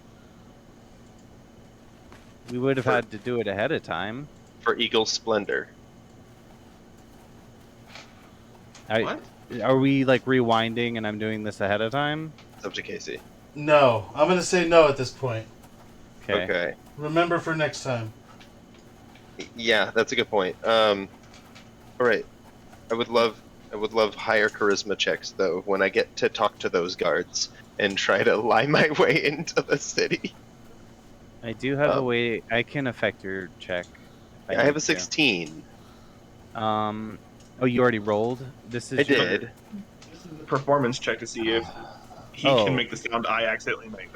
We would have had to do it ahead of time. for Eagle Splendor? What? Are we like rewinding and I'm doing this ahead of time? It's up to Casey. No, I'm gonna say no at this point. Okay. Okay. Remember for next time. Yeah, that's a good point. All right. I would love higher charisma checks though when I get to talk to those guards and try to lie my way into the city. I do have a way I can affect your check. if I have need a 16. to. Oh, you already rolled? This is I your- did. This is a performance check to see if he Oh. can make the sound I accidentally made.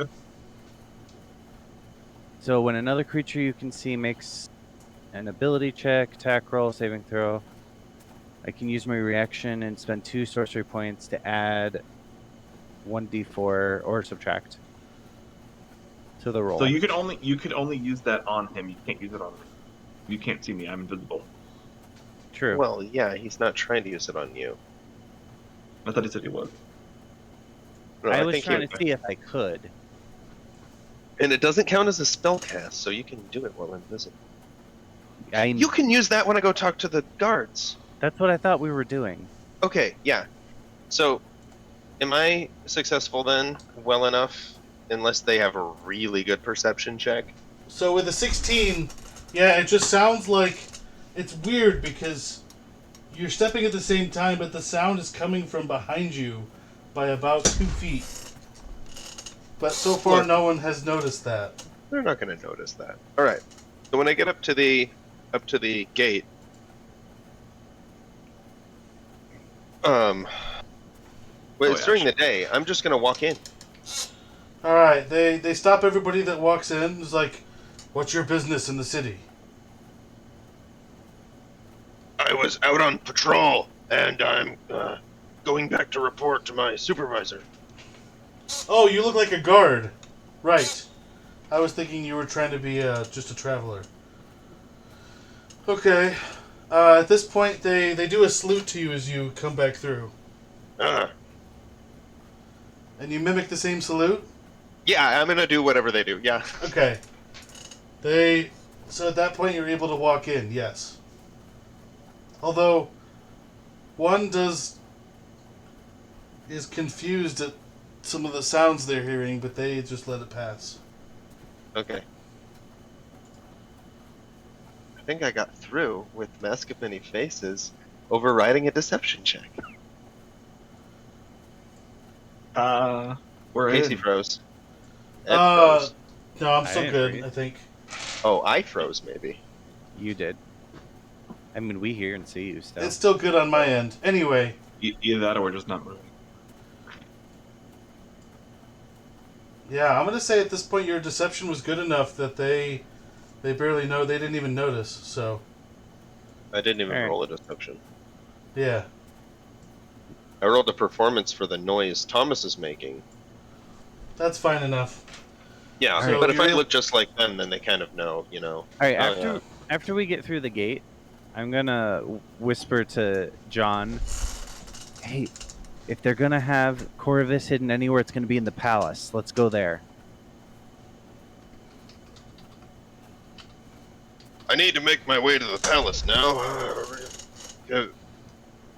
So when another creature you can see makes an ability check, attack roll, saving throw, I can use my reaction and spend 2 sorcery points to add 1d4 or subtract to the roll. So you could only use that on him. You can't use it on me. You can't see me. I'm invisible. True. Well, yeah, he's not trying to use it on you. I thought he said he was. No, I was think trying he- to see if I could. And it doesn't count as a spell cast, so you can do it while invisible. I You can use that when I go talk to the guards. That's what I thought we were doing. Okay, yeah. So, am I successful then? Well enough? Unless they have a really good perception check. So with a 16, yeah, it just sounds like it's weird because you're stepping at the same time, but the sound is coming from behind you by about 2 feet. But so far, Look. no one has noticed that. They're not going to notice that. All right. So when I get up to the gate, well, it's during the day. I'm just going to walk in. All right, they stop everybody that walks in. It's like, what's your business in the city? I was out on patrol, and I'm going back to report to my supervisor. Oh, you look like a guard. Right. I was thinking you were trying to be just a traveler. Okay. At this point, they do a salute to you as you come back through. Ah, And you mimic the same salute? Yeah, I'm going to do whatever they do. Yeah. Okay. So at that point, you're able to walk in, yes. Although, one is confused at some of the sounds they're hearing, but they just let it pass. Okay. think I got through with Mask of Many Faces, overriding a deception check. We're Casey in. froze. Ed Uh, froze. no, I'm I still didn't good. freeze. I think. Oh, I froze maybe. You did. I mean, we hear and see you still. It's still good on my end. Anyway, Either that or we're just not moving. yeah, I'm gonna say at this point your deception was good enough that they barely know. They didn't even notice. So I didn't even Alright. roll a deception. yeah, I rolled a performance for the noise Thomas is making. that's fine enough. Yeah, So but if I you're- look just like them, then they kind of know, you know. All right, Oh, after we get through the gate, I'm gonna whisper to John, "Hey, if they're gonna have Corvus hidden anywhere, it's gonna be in the palace. Let's go there." I need to make my way to the palace now.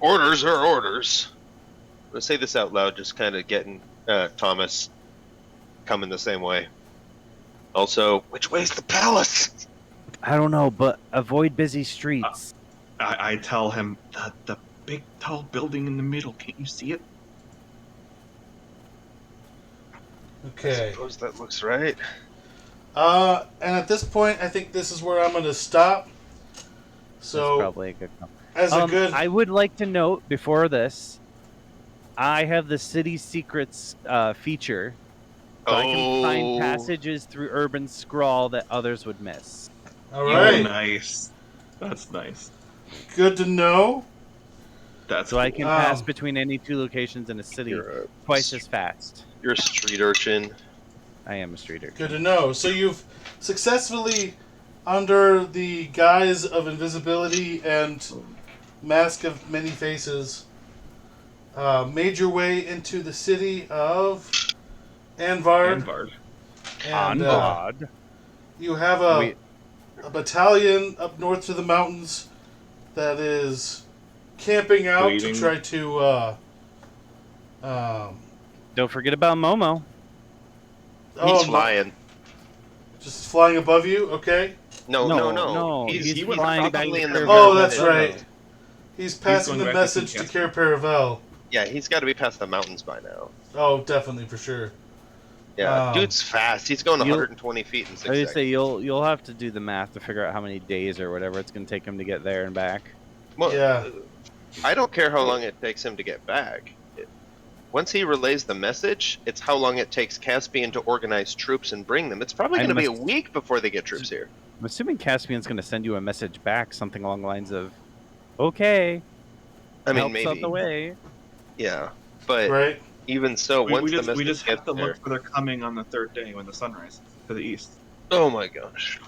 Orders are orders. I'm gonna say this out loud, just kind of getting Thomas coming the same way. Also, which way's the palace? I don't know, but avoid busy streets. I tell him the big tall building in the middle. Can't you see it? I Okay. suppose that looks right. And at this point, I think this is where I'm gonna stop. That's So probably a good call. as a good, I would like to note before this, I have the city secrets feature, so I can find passages through urban scrawl that others would miss. all Oh, right, nice. That's nice. good to know. That's So I can pass Um, between any two locations in a city You're a, twice as fast. you're a street urchin. I am a streeter. Good to know. So you've successfully, under the guise of invisibility and mask of many faces, made your way into the city of Anvard. Anvard. And Onvard. you have a Wait. battalion up north to the mountains that is camping out Waiting. to try to. Don't forget about Momo. He's no, flying. just flying above you. Okay. No, He's he's went flying back probably to in the Curve Oh, Valley. that's right. He's passing going the back to message to Casper. Care Paravel. Yeah, he's got to be past the mountains by now. Oh, definitely for sure. Yeah, dude's fast. He's going You'll- 120 feet in 6 I would seconds. say you'll have to do the math to figure out how many days or whatever it's going to take him to get there and back. Well, Yeah. I don't care how long it takes him to get back. Once he relays the message, it's how long it takes Caspian to organize troops and bring them. It's probably I going to be a must- week before they get troops here. I'm assuming Caspian's going to send you a message back, something along the lines of, "Okay, I mean, help's maybe. out the way." Yeah, but Right. even so, We once just, the we message just gets have to there, look for their coming on the third day when the sun rises to the east. oh my gosh!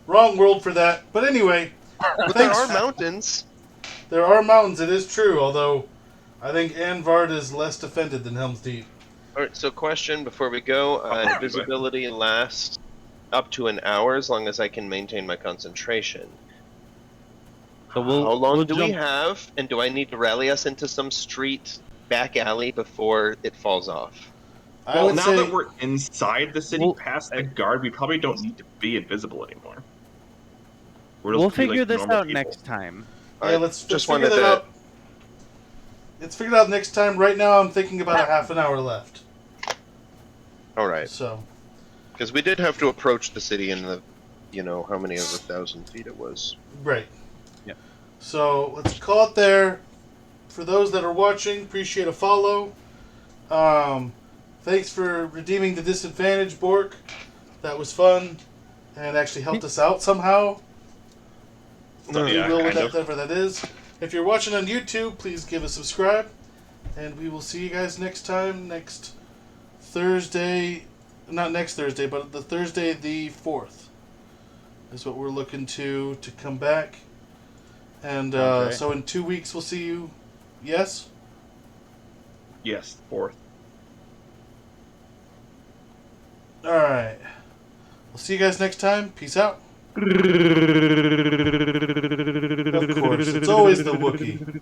Wrong world for that. But anyway, But there thanks. are mountains. There are mountains, it is true, although I think Anvard is less defended than Helm's Deep. All right. So, question before we go: invisibility lasts up to an hour as long as I can maintain my concentration. So How long we'll do we jump- have? And do I need to rally us into some street back alley before it falls off? I Well, would now say that we're inside the city, Well, past the guard, we probably don't need to be invisible anymore. We'll just be figure like this normal out people. next time. yeah, let's just figure wanted that to. out. Let's figure it out next time. Right now, I'm thinking about a half an hour left. All right, So, because we did have to approach the city in the, how many over 1,000 feet it was. right. Yep. So, let's call it there. For those that are watching, appreciate a follow. Thanks for redeeming the disadvantage, Bork. That was fun and actually helped us out somehow. So, yeah, Will, kind of. whatever that is. If you're watching on YouTube, please give a subscribe. And we will see you guys next time, next Thursday. Not next Thursday, but the Thursday the 4th is what we're looking to come back. And Sounds right. so in 2 weeks we'll see you. Yes? Yes, fourth. Alright. We'll see you guys next time. Peace out. Of course, it's always the Wookiee.